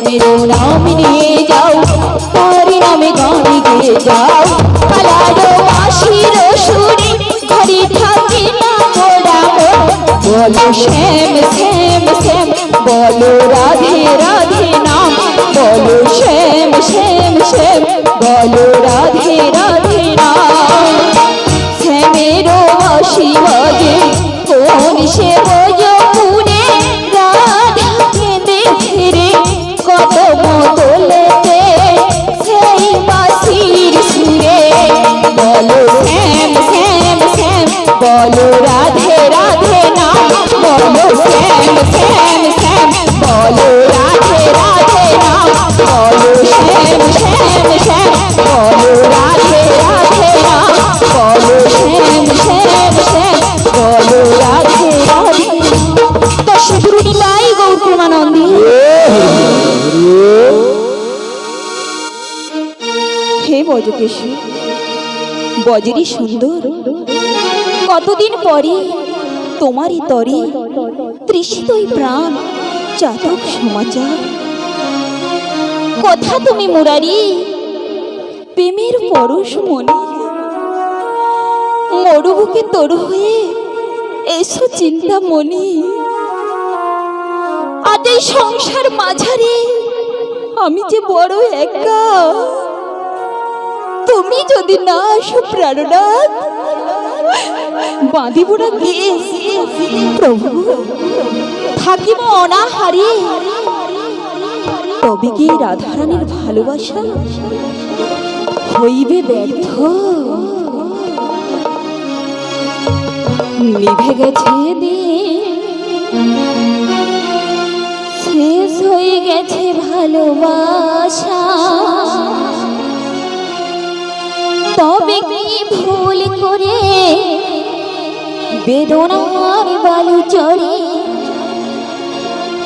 मेरो नाम निये जाओ तारी नामे गाने गे जाओ कालारो बाशिरो सुरे घरे थाके ना मोड़ा बोलो श्याम श्याम श्याम बोलो राधे राधे नाम बोलो श्याम श्याम श्याम बोलो राधे राधे नाम श्यामेरो बाशी बाजे कौन से बजो पुरे राधा के देखे रे कदम तोलेते সেই বাঁশির সুরে বলো শ্যাম শ্যাম শ্যাম বলো রাধে রাধে নাম বলো শ্যাম শ্যাম শ্যাম বলো রাধে রাধে নাম বলো শ্যাম শ্যাম শ্যাম বলো রাধে রাধে নাম বলো শ্যাম শ্যাম শ্যাম বলো রাধে রাধে দশ গুরু নীলাই গৌর প্রেমানন্দী হে বজকেশী বজরি সুন্দর কতদিন পরে তোমারই তরে তৃষিতই প্রাণ চাতক সমাচার কথা তুমি মুরারি প্রেমের পরশ মনে মরুবুকে তোর হয়ে এসো চিন্তা মনি আজ এই সংসার মাঝারে আমি যে বড় একা তুমি যদি না আসো প্রাণনাথ বাঁধিব না কে প্রভু থাকিব অনাহারে তবে কি রাধারানীর ভালোবাসা হইবে ব্যর্থ নিভে গেছে শেষ হয়ে গেছে ভালোবাসা তবে কি ভুল করে বেদনার বালু চড়ে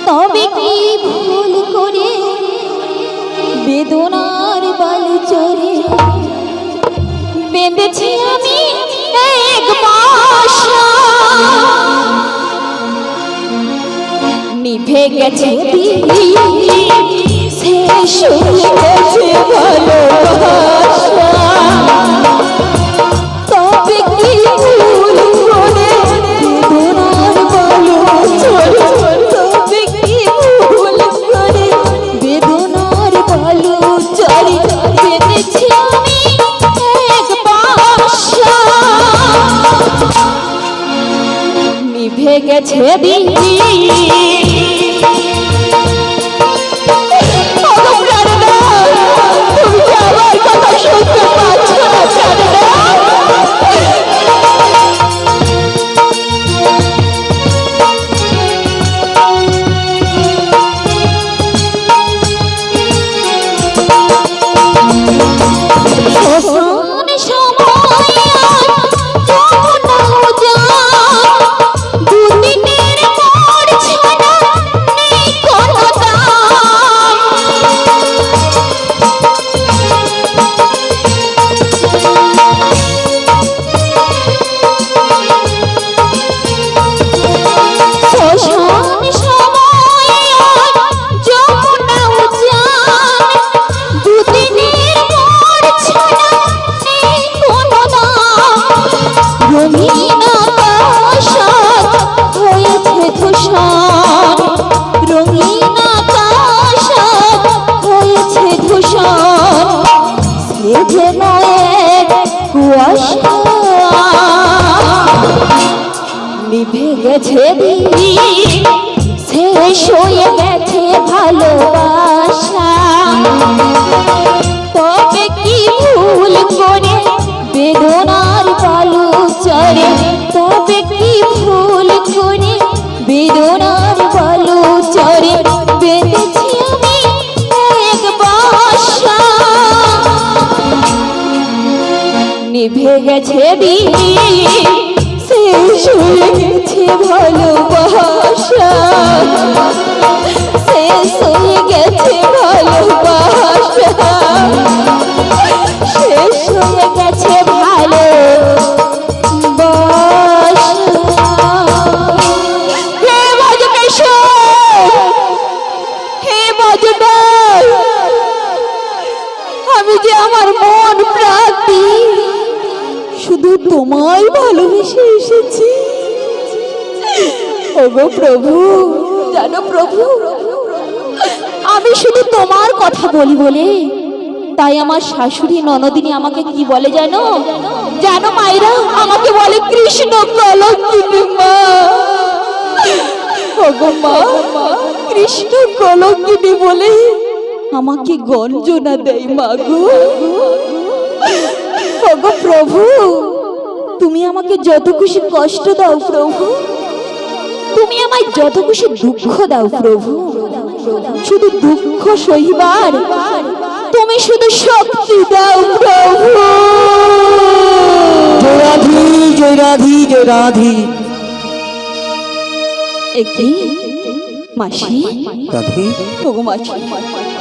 তবে কি ভুল করে বেদনার বালু চড়ে বেঁধেছি আমি এক বাসা নিভে গেছে শেষ হয়ে গেছে ভালোবাসা তবে কি ভুল করে বেদনার বালু চড়ে তবে কি ভুল করে বেদনার বালু চড়ে বেঁধেছি আমি এক বাসা নিভে গেছে নিভে গেছে শেষ হয়ে গেছে ভালোবাসা তবে কি ভুল করে বেদনার বালু চড়ে তবে কি ভুল করে বেদনার বালু চড়ে বেঁধেছি আমি এক বাসা নিভে গেছে দিন, শেষ হয়ে গেছে ভালোবাসা, শেষ হয়ে গেছে ভালোবাসা, শেষ হয়ে গেছে ভালোবাসা। হে ভজনেশ্বর, হে ভজনার, আমি যে আমার মন প্রাণী শুধু তোমায় ভালোবেসে এসেছি। ওগো প্রভু, জানো প্রভু, আমি শুধু তোমার কথা বলি বলে তাই আমার শাশুড়ি ননদিনী আমাকে কি বলে জানো? জানো মায়েরা, আমাকে বলে কৃষ্ণ কলঙ্কিনী মা। ওগো মা, কৃষ্ণ কলঙ্কিনী বলে আমাকে গঞ্জনা দেয় মা গো। ওগো প্রভু, তুমি আমাকে যত খুশি কষ্ট দাও প্রভু, তুমি আমায় যত খুশি দুঃখ দাও প্রভু, শুধু দুঃখ সহিবার তুমি শুধু শক্তি দাও প্রভু। জয় রাধি, জয় রাধি, জয় রাধি। একি মাসি, রাধি, ওগো মাসি,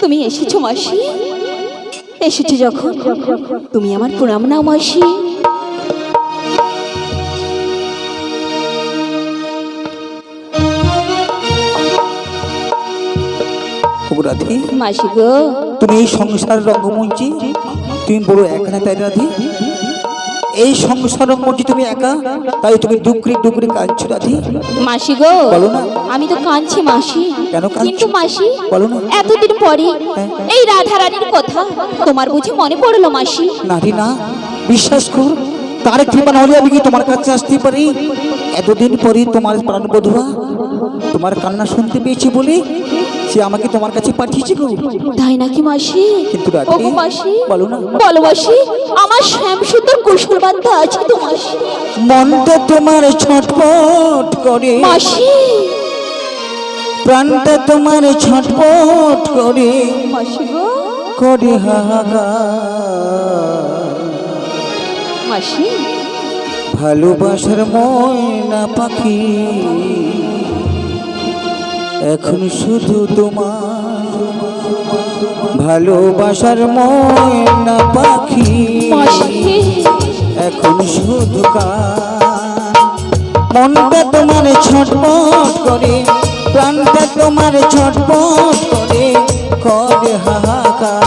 তুমি এসেছো মাসি? এসেছো যখন তুমি আমার প্রণাম নাও মাসি। রাধি, মাসি গো, তুমি এই সংসার রঙ্গমঞ্চে তুমি বড় একা না তাই রাধি? এই সংসার রঙ্গমঞ্চে তুমি একা, তাই তুমি ডুকরি ডুকরি কাঁদছো রাধি? মাসি গো, বলো না। আমি তো কাঁদছি মাসি। কেন কাঁদছো? কিন্তু মাসি, বলো না। এতদিন পরে এই রাধারানীর কথা তোমার বুঝি মনে পড়লো মাসি? নারী না, বিশ্বাস কর, তার কৃপা না হলে আমি কি তোমার কাছে আসতে পারি? এতদিন পরে তোমার প্রাণবধূয়া তোমার কান্না শুনতে পেয়েছি বলে সে আমাকে তোমার কাছে পাঠিয়েছে গো। তাই নাকি মাসি? কিন্তু রাধি, ওগো মাসি, বলো না। বলো মাসি, আমার শ্যাম সুন্দর কুশল বার্তা আছে তো মাসি? মনটা তোমার ছটপট করে মাসি, প্রাণটা তোমার ছটপট করে, মাসি গো, করে হাহাকার। মাসি, ভালোবাসার ময়না পাখি এখন শুধু তোমার, ভালোবাসার ময়না পাখি মাসি, এখন শুধু কার। মনটা তোমার ছটপট করে, প্রাণটা তোমার ছটপট করে, করে হাহাকার।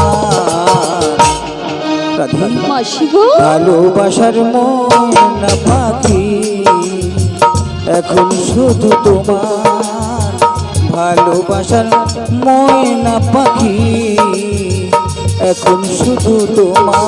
রাধি, মাসি গো, ভালোবাসার ময়না পাখি এখন শুধু তোমার, ভালোবাসার ময়না পাখি এখন শুধু তোমার।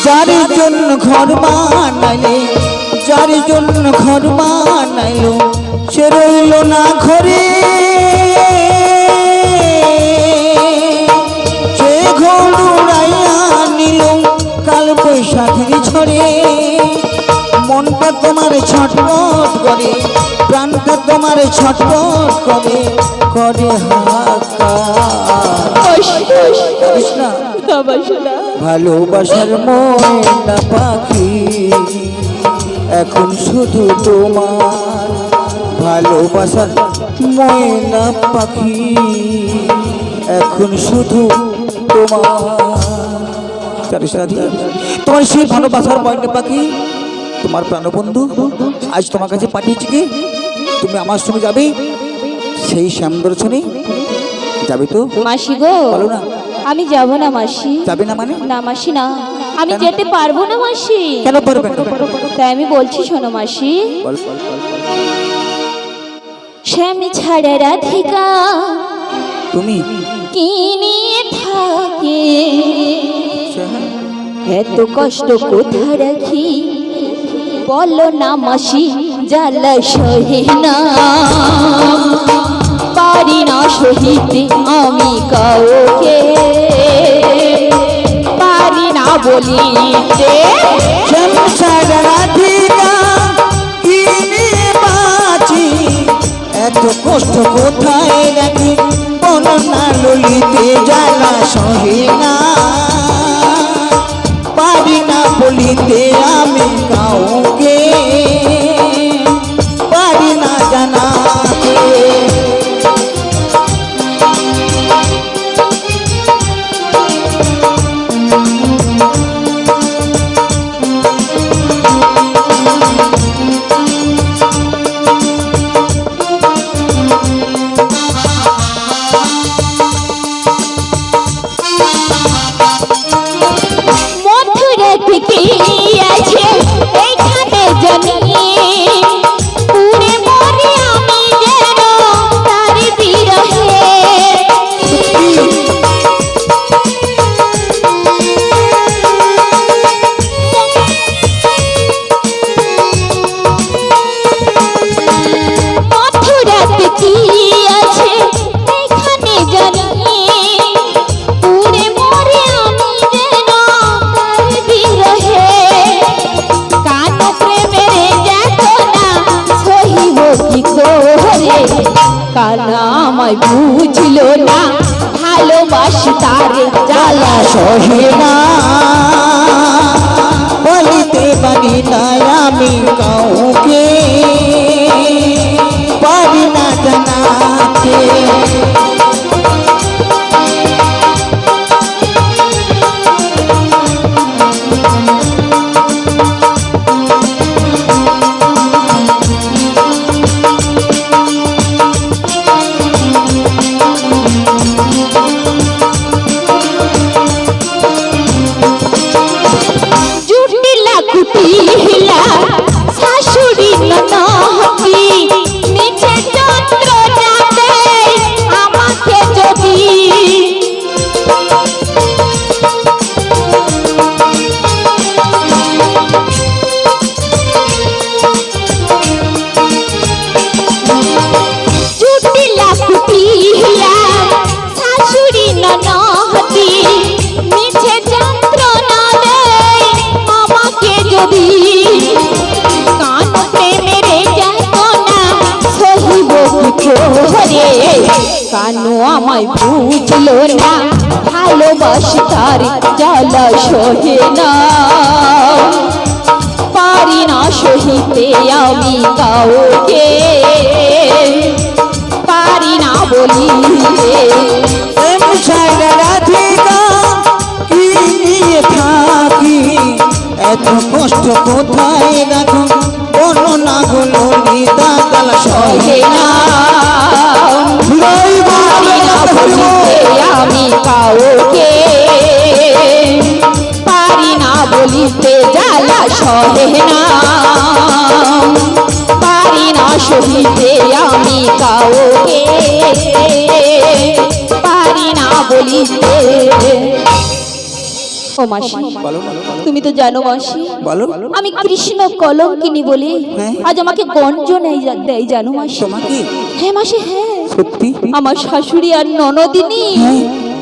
যার জন্য ঘর বানাইলে, যার জন্য ঘর বানাইলো সে রইল না ঘরে, সে ঘর উড়াইয়া নিল কাল বৈশাখের ঝড়ে। মনটা তোমার ছটপট করে, প্রাণটা তোমার ছটপট করে, করে হাহাকার। কৃষ্ণা, ভালোবাসার ময়না পাখি এখন শুধু তোমার, ভালোবাসার ময়না পাখি এখন শুধু তোমার। তোমার সেই ভালোবাসার ময়না পাখি তোমার প্রাণবন্ধু আজ তোমার কাছে পাঠিয়েছি কি তুমি আমার সঙ্গে যাবে সেই শ্যাম দর্শনে যাবে তো? মাসি গো, বলো না। আমি যাব না মাসি। যাবে না মানে? না মাসি না, আমি যেতে পারবো না মাসি। কেন পারবে না? তাই আমি বলছি শোনো মাসি। শ্যামি ছাড়া রাধিকা তুমি কি নিয়ে থাকে, এত কষ্ট কোথা রাখি বলো না মাসি, জ্বালা সহে না পারি কাউকে পারি না বলিতে। সংসার রাধিকা কি নিয়ে বাঁচি, এত কষ্ট কোথায় রাখি, বর্ণনা ললিতে জ্বালা সহে না, পারি না বলিতে আমি কাউকে, পারি না জানাতে। মথুরা থেকে আছে এইখানে জানি, পুরে মরে আমি যেন তার বিরহে। মথুরা থেকে আছে এইখানে জানি, পুরে মরে আমি যেন তার বিরহে। কান প্রেমের যাতনা সহিব কি করে, কানা আমায় বুঝল না, ভালোবাসি তারে জ্বালা সহে না, বলিতে পারি না আমি কাউকে, পারি না জানাতে। জুটিলা কুটিলা শাশুড়ি ননহতি, মিছে যন্ত্রণা দেয় আমাকে যদি। জুটিলা কুটিলা শাশুড়ি ননহতি, মিছে যন্ত্রণা দেয় আমাকে যদি। কান প্রেমের যাতনা সহিব কি করে, কানু আমায় বুঝল না, ভালোবাসি তার জ্বালা সহে না, পারি না সহিতে আমি কাউকে, পারি না বলিতে। সংসার রাধিকা কি নিয়ে থাকি, এত কষ্ট কোথায় রাখো, বর্ণনা গুলো নিদা জ্বালা সহে না, পারি না বলিতে আমি কাউকে, পারি না বলিতে জ্বালা সহে না, পারি না সহিতে আমি কাউকে, পারি না বলিতে। ও মাসি, বলো তুমি তো জানো মাসি, বলো আমি কৃষ্ণ কলঙ্কিনী বলি হ্যাঁ। আজ আমাকে গঞ্জনাই দেয় জানো মাসি। তোমাকে হ্যাঁ মাসি, হ্যাঁ সত্যি আমার শাশুড়ি আর ননদিনী।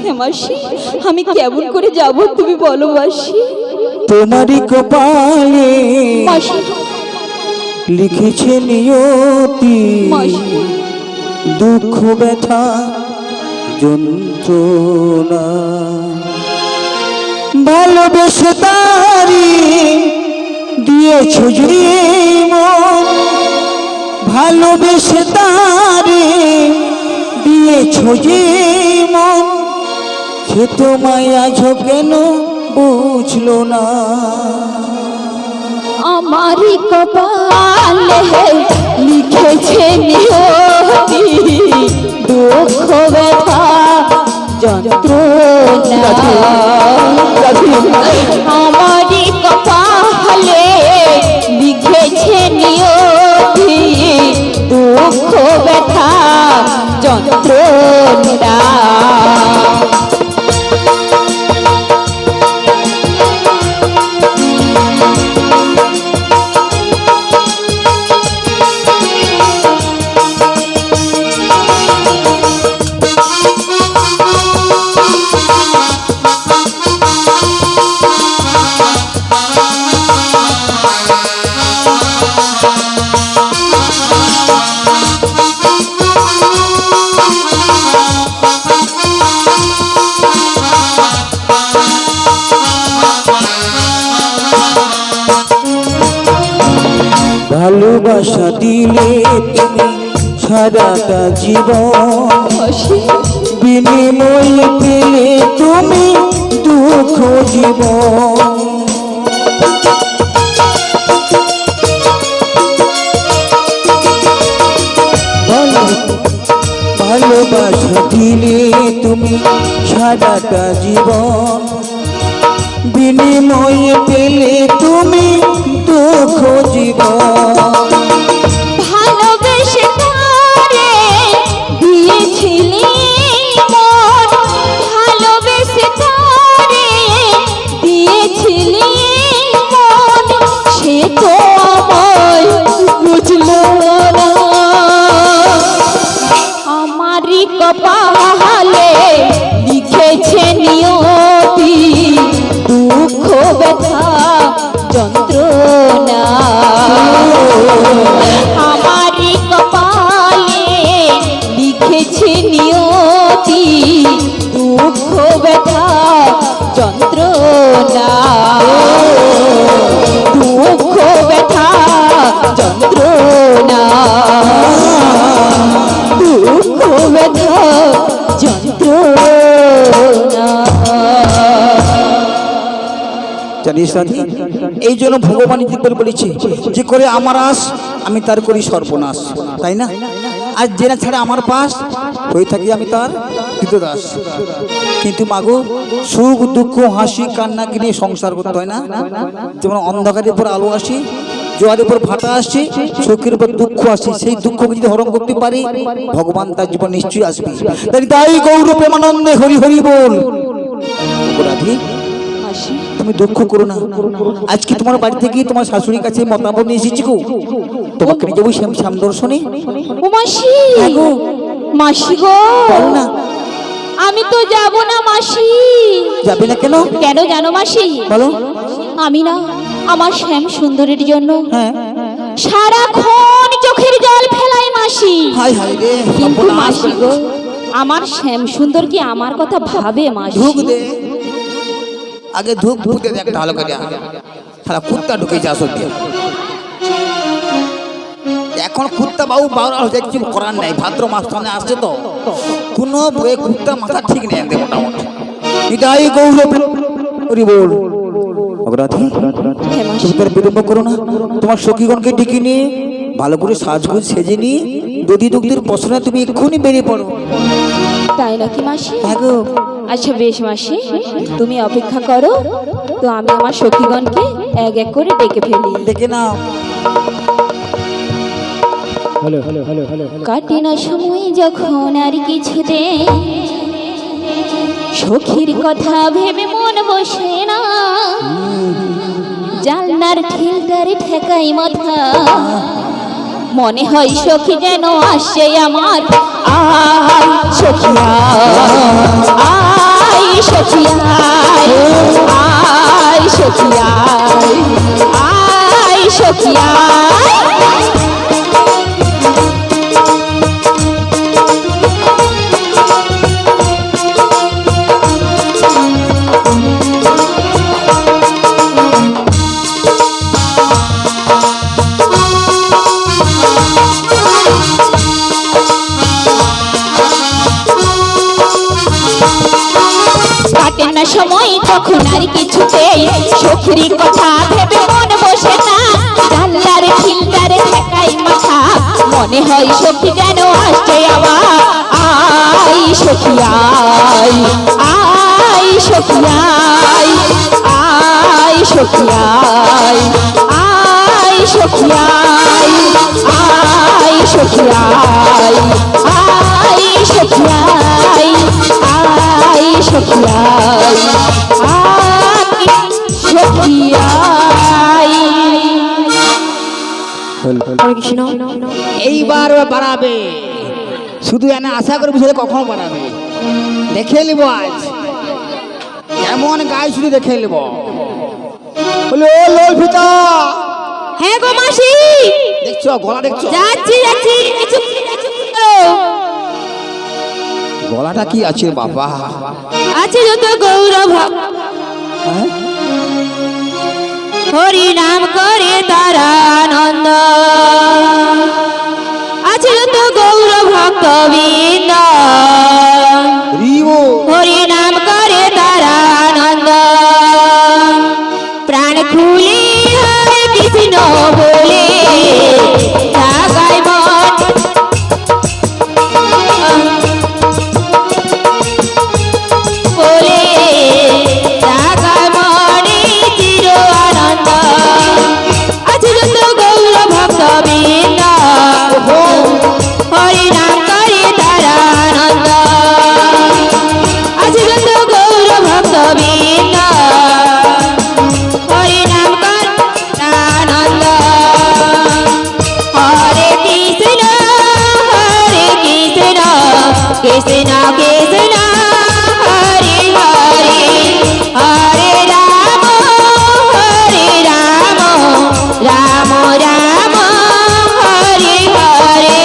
হ্যাঁ মাসি, আমি কেমন করে যাব তুমি বলো মাসি। তোমারই কপালে মাসি, লিখেছে নিয়তি, মাসি, দুঃখ ব্যথা যন্ত্রণা, ভালোবেসে তারি দিয়েছ যে মন, ভালোবেসে তারি দিয়েছ যে মন, সে তোমায় আজ কেন বুঝলো না। আমারই কপালে লিখেছে নিয়তি, দুঃখ ব্যথা যন্ত্রণা। আমারই কপালে লিখেছে নিয়তি, দুঃখ ব্যথা যন্ত্রণা। সারাটা জীবন মাসি বিনিময়ে পেলে তুমি দুঃখ জীবন। ভালোবাসা দিলে তুমি সারাটা জীবন বিনিময়ে পেলে তুমি দুঃখ জীবন। ভালোবেসে তারে দিয়েছিলি মন, ভালোবেসে তারে দিয়েছিলি মন, সে তো আমায় বুঝলো না। আমারই কপালে লিখেছে নিয়তি দুঃখ ব্যথা যন্ত্রণা। আমারই কপালে লিখেছে নিয়তি দুঃখ ব্যথা যন্ত্রণা। দুঃখ ব্যথা যন্ত্রণা, দুঃখ ব্যথা যন্ত্রণা। জানিস সাথী, এই জন্য ভগবান জীবন বলেছে যে করে আমার আস আমি তার করি সর্বনাশ, তাই না? আর জেনা ছাড়া আমার পাশ হয়ে থাকি আমি তার কৃতদাস। কিন্তু মাগো, সুখ দুঃখ হাসি কান্না কিনে সংসার করতে হয় না? যেমন অন্ধকারের উপর আলো আসে, জোয়ারের উপর ভাটা আসছে, সুখের উপর দুঃখ আসে। সেই দুঃখকে যদি হরণ করতে পারি, ভগবান তার জীবন নিশ্চয়ই আসবে। তাই গৌর প্রেমানন্দে হরি হরি বল। রাধে, মাসি তুমি দুঃখ করো না। আজকে তোমার বাড়ি থেকে তোমার শাশুড়ির কাছে মতামত নিয়ে এসেছি গো, তোমাকে নিয়ে যাবো শ্যাম দর্শনে। ও মাসি, হ্যাঁ গো। মাসি গো, বলো না। আমি তো যাব না মাসি। যাবে না কেন? কেন জানো মাসি? বলো। আমি না আমার শ্যাম সুন্দরের জন্য হ্যাঁ। সারাক্ষণ চোখের জল ফেলাই মাসি। হাই হাই রে, কিন্তু মাসি গো, আমার শ্যাম সুন্দর কি আমার কথা ভাবে মাসি? ধুক দে, আগে ধুক ফুটে দেখ ভালো করে। সারা কুত্তা ঢুকে যা সত্যি। এখন কুত্তা বাবু বাউরা হয়ে যায়, কিছু করার নাই। ভাদ্র মাস সামনে আসছে তো, কোনো বয়ে কুত্তা মাথা ঠিক নেই একদম মোটামুটি। এটাই গৌর হরি বল। অপরাধী, হ্যাঁ মাসি। তুমি তার বিলম্ব করো না। তোমার সখীগণকে ডেকে নিয়ে ভালো করে সাজগুজ সেজে নিয়ে দধি দুগ্ধের বসনে তুমি এক্ষুনি বেরিয়ে পড়ো। তাই নাকি মাসি? হ্যাঁ গো। আচ্ছা বেশ মাসি, তুমি অপেক্ষা করো, তো আমি আমার সখীগণকে এক এক করে ডেকে ফেলি। ডেকে নাও। কাটে না সময় যখন আর কিছুতে, সখীর কথা ভেবে মন বসে না, জানলার ঠিলটারে ঠেকাই মাথা, মনে হয় সখী যেন আসছে আমার। আয় সখিয়া, আয় সখিয়া, আয় সখিয়া, আয় সখিয়া। কাটে না সময় তখন আর কিছুতেই, সখীর কথা ভেবে মন বসে না, জানলার খিলটারে ঠেকাই মাথা, মনে হয় সখী যেন আসছে আবার। আয় সখিয়াই, আয় সখিয়াই, আয় সখিয়াই, আয় সখিয়াই, আয় সখিয়াই, আয় সখিয়াই, আয় সখিয়াই, আয় সখিয়াই। হরে কৃষ্ণ। এইবার বাড়াবে, শুধু এনে আশা করবি সেটা কখনো বাড়াবে। দেখে নিব আজ কেমন গায়ে, শুধু দেখে নিব। বলে ও লোল ফিতা, হ্যাঁ গো মাসি, দেখছো গলা দেখছো? যাচ্ছি যাচ্ছি, কিছু গলাটা কি আছে বাবা? আছে যত গৌরব, হ্যাঁ? হরি নাম করে তার আনন্দ, আছে যত গৌরব ভক্তবৃন্দ হরি নাম করে তারা আনন্দ প্রাণ খুলি হরে কৃষ্ণ বলে জাগায় মন বলে জাগায় মনে চির আনন্দ আজ যত গৌর ভক্তবৃন্দ হরি নাম করে তারা আনন্দ আজ যত গৌর ভক্তবৃন্দ হরি নাম করে আনন্দ হরে কৃষ্ণ কৃষ্ণ কৃষ্ণ হরে হরে হরে রাম রাম রাম হরে হরে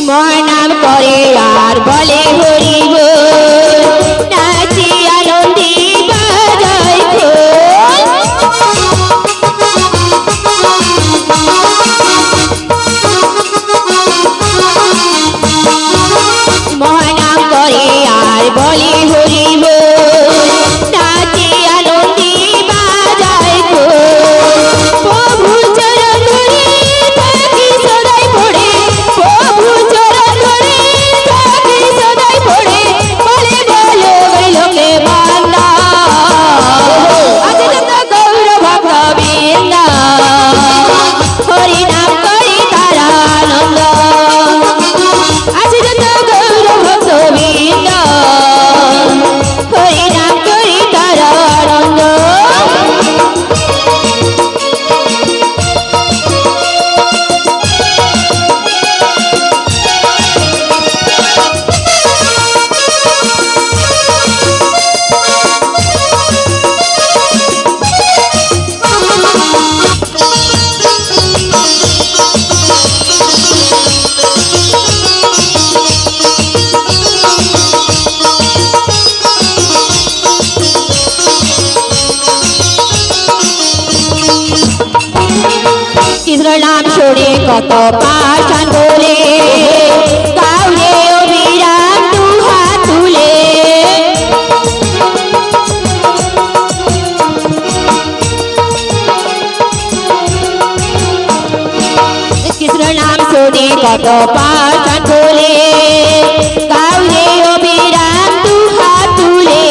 মহানাম করে আর বলে হরি বল নাচি আনন্দি বাজাই খোল মহানাম করে আর বলে হরি বল নাচি আনন্দি বাজাই খোল প্রভু চরণ ধরে থাকি সদাই পড়ে প্রভু চরণ ধরে থাকি সদাই পড়ে বলে বলো লোকে বান্দা আজ যত গৌর ভক্তবৃন্দ হরি নাম করি তারা আনন্দ আজ যত গৌর ভক্তবৃন্দ হরি নাম করি তারা আনন্দ কৃষ্ণ নাম শুনে কত পাষাণ বলে গাউরে অবিরাম দুহাত তুলে কৃষ্ণ নাম শুনে কত পাষাণ বলে গাউরে অবিরাম দুহাত তুলে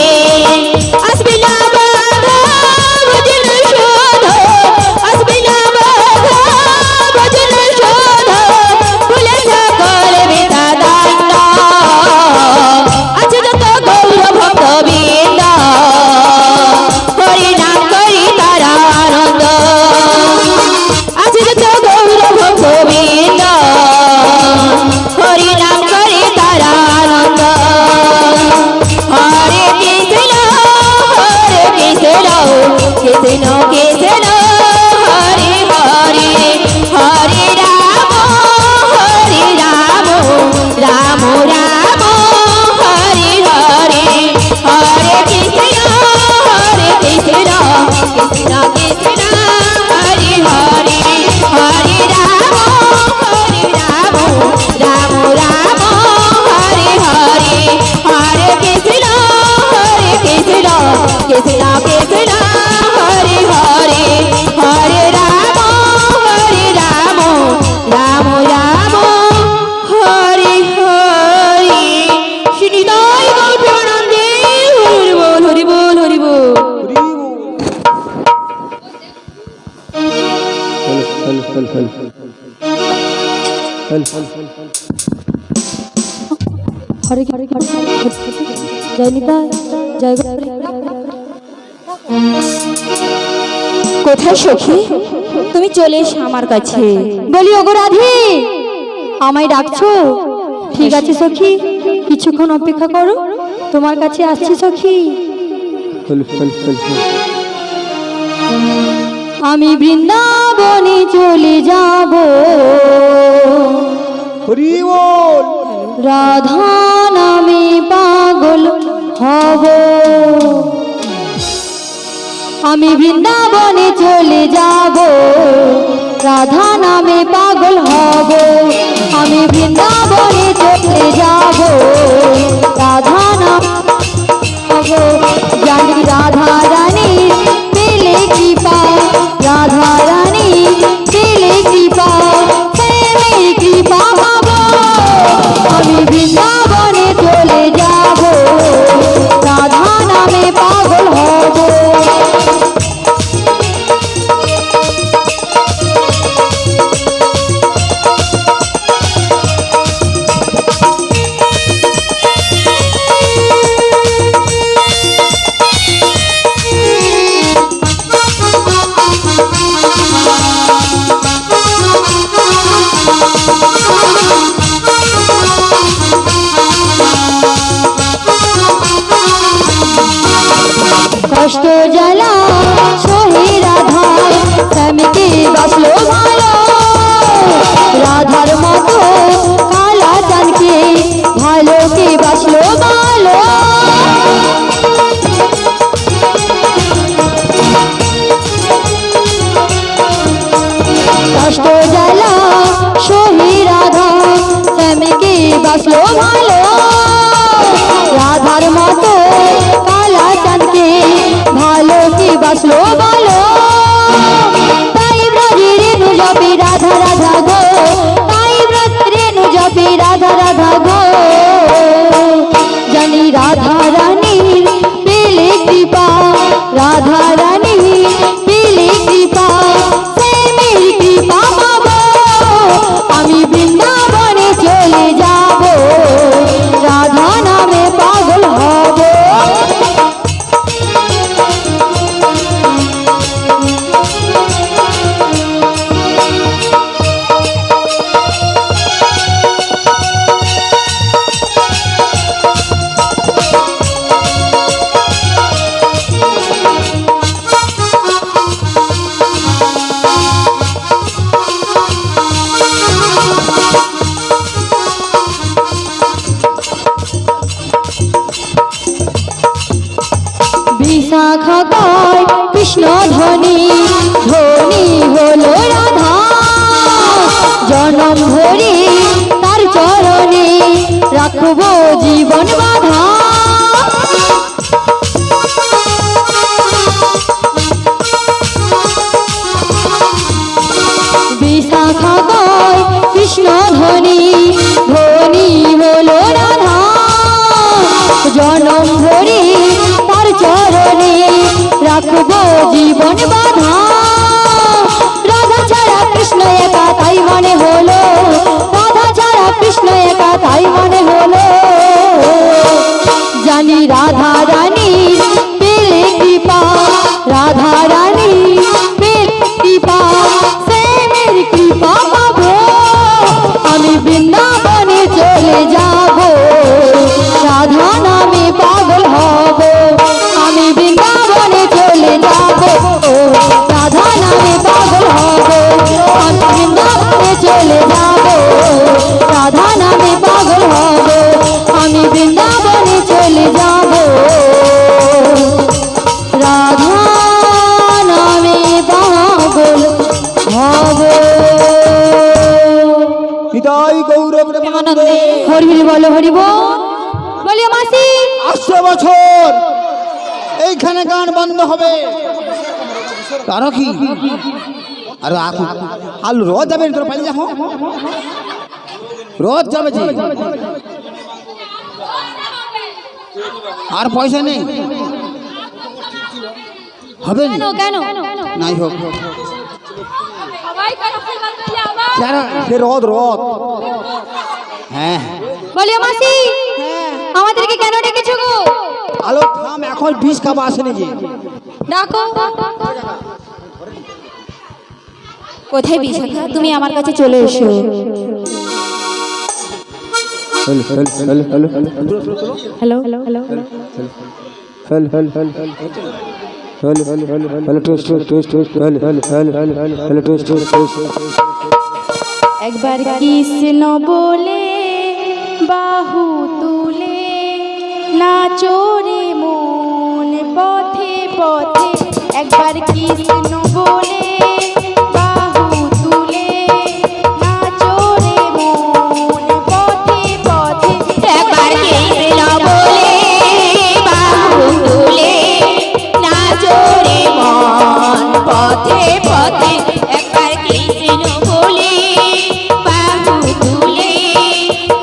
আসবে না বাধা ভজন শোধ আসবে না বাধা ভজন শোধ ভুলে সকল বেদা দান্ড আজ যত গৌর ভক্তবৃন্দ হরি নাম করি তারা আনন্দ আজ যত গৌর ভক্তবৃন্দ হরি নাম করে তারা আনন্দ হরে কৃষ্ণ কৃষ্ণ কৃষ্ণ হরে হরে হরে রাম রাম রাম হরে হরে হরে কৃষ্ণ কৃষ্ণ কৃষ্ণ হরে হরে হরে রাম রাম রাম হরে হরে হরে কৃষ্ণ কৃষ্ণ কৃষ্ণ হরে হরে হরে রাম রাম রাম হরে হরে শ্রী নিতাই গৌর প্রেমানন্দে হরি বল হরি বল হরে হরে জয় নিতাই জয় কোথায় সখী তুমি চলে এসো আমার কাছে। বলি ওগো রাধে, আমায় ডাকছো? ঠিক আছে সখী, কিছুক্ষণ অপেক্ষা করো, তোমার কাছে আসছি সখী। আমি বৃন্দাবনে চলে যাব, হরি বল। রাধা নামে পাগল হব। আমি বৃন্দাবনে চলে যাব, রাধা নামে পাগল হব। আমি বৃন্দাবনে চলে যাব, রাধা নাম হব। জানি রাধা রানী পেলে কৃপা, রাধা রানী পেলে কৃপা, প্রেমে কৃপা পাব। আমি বৃন্দাবনে চলে যাব, রাধা নামে পাগল হব। কষ্ট জ্বালা সহে রাধার, স্বামীকে বাসলো ভালো। রাধার মতো কালা চানকে ভালোকে বাসলো ভালো। কষ্ট জ্বালা সহে রাধা, স্বামীকে বাসলো ভালো। রাধার মতো কালা চাঁদকে ভালোকে বাসলো ভালো। তাই ব্রজে রেণু জপে রাধা রাধা গো, তাই ব্রজে রেণু জপে রাধা রাধা গো। জানি রাধা রানীর পেলে কৃপা, রাধা রানীর পেলে কৃপা, প্রেমের কৃপা পাব। আমি বৃন্দাবনে চলে যাব, রাধা নামে পাগল হব। বিশাখা গায় কৃষ্ণ ধ্বনি, ধ্বনি হলো রাধা। জনম ভরে তার চরণে রাখবো জীবন বাধা। বিশাখা গায় কৃষ্ণ ধ্বনি, ধ্বনি হলো রাধা। জনম ভরে তার চরণে রাখবো জীবন বাধা। রাধা ছাড়া কৃষ্ণ একা তাই মনে হলো, রাধা ছাড়া কৃষ্ণ একা তাই মনে হলো। জানি রাধা রানী পেলে কৃপা, রাধা রানী পেলে কৃপা, প্রেমের কৃপা পাব। আমি বৃন্দাবনে চলে যাব, রাধা নামে পাগল হব। আমি বৃন্দাবনে চলে যাব, রাধা নামে পাগল হব। আমি বৃন্দাবনে চলে যাব, রাধা নামে পাগল হব। আমি বৃন্দাবনে চলে যাব, রাধা নামে পাগল হব। হৃদয় গৌরব প্রেমানন্দে হরি হরি বলো, হরি বল। বলিও মাসি, 800 বছর এইখানে গান বন্ধ হবে। কারণ কি? আর আলু রোজ যাবে, তোর পালিয়ে যাবো, রোজ যাবে জি। আর পয়সা নেই, হবে না, কেন? নাই হোক। সে রোদ রোদ। হ্যাঁ বলিও মাসি, আমাদেরকে কেন ডেকেছো গো? আলো থাম, এখন 20 কাপ আসেনি যে। ডাকো। কোথায় বিশাখা? তুমি আমার কাছে চলে এসো। হ্যালো হ্যালো হ্যালো একবার কৃষ্ণ বলে বাহু তুলে নাচরে মন পথে পথে, একবার কৃষ্ণ বলে বাহু তুলে নাচরে মন পথে পথে, একবার কৃষ্ণ বলে বাহু তুলে নাচো রে মন পথে পথে। একবার কৃষ্ণ বলে বাহু তুলে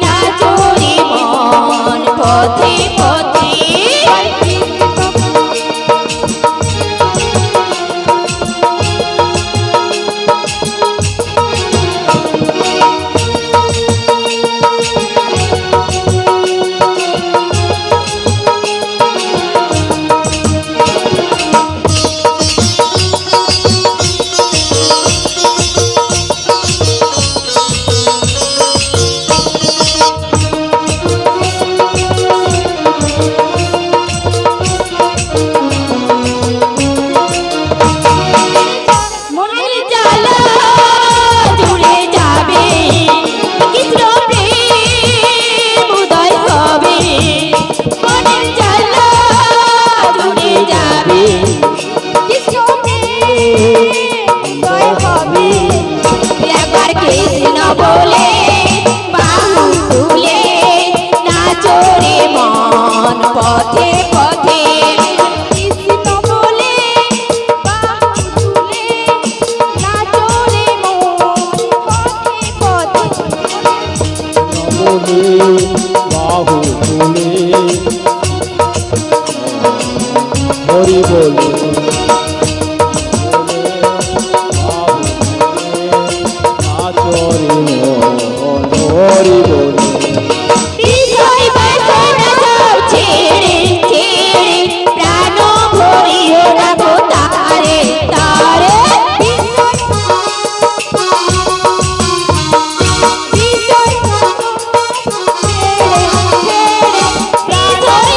নাচো রে মন পথে পথে। মনের জ্বালা জুড়ে যাবে, কৃষ্ণ প্রেম উদয় হবে। মনের জ্বালা জুড়ে যাবে, কৃষ্ণ প্রেম উদয় হবে। একবার কৃষ্ণ বলে বাহু তুলে নাচো রে মন পথে পথে। কৃষ্ণ বলে বাহু তুলে নাচো রে মন পথে পথে, বলে বাহু তুলে হরি বলে আচরে হরি বলে হৃদয় বাসনা সব ছেড়ে ছেড়ে প্রাণ ভরিয়ে রাখো তারে তারে। হৃদয়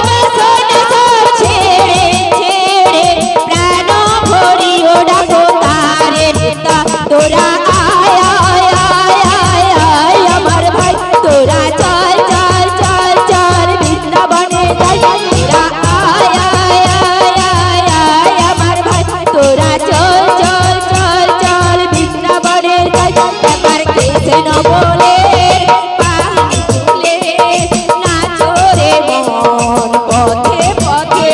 বাসনা সব ছেড়ে ছেড়ে প্রাণ ভরিয়ে রাখো তারে। তোরা আয় আয় আয় আয় আয় আমার ভাই, তোরা চল চল চল চল বৃন্দাবনে যাই। তোরা আয় আয় আয় আয় আয় আমার ভাই, তোরা চল চল চল চল বৃন্দাবনে যাই। একবার কৃষ্ণ বলে বাহু তুলে নাচো রে মন পথে পথে।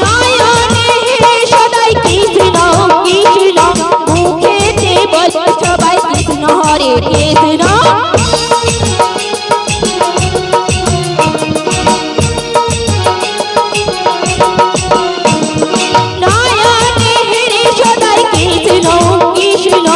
নয়নে সদাই কৃষ্ণ কৃষ্ণ, মুখেতে বল সবাই কৃষ্ণ হরে কৃষ্ণ। নয়নে সদাই কৃষ্ণ কৃষ্ণ,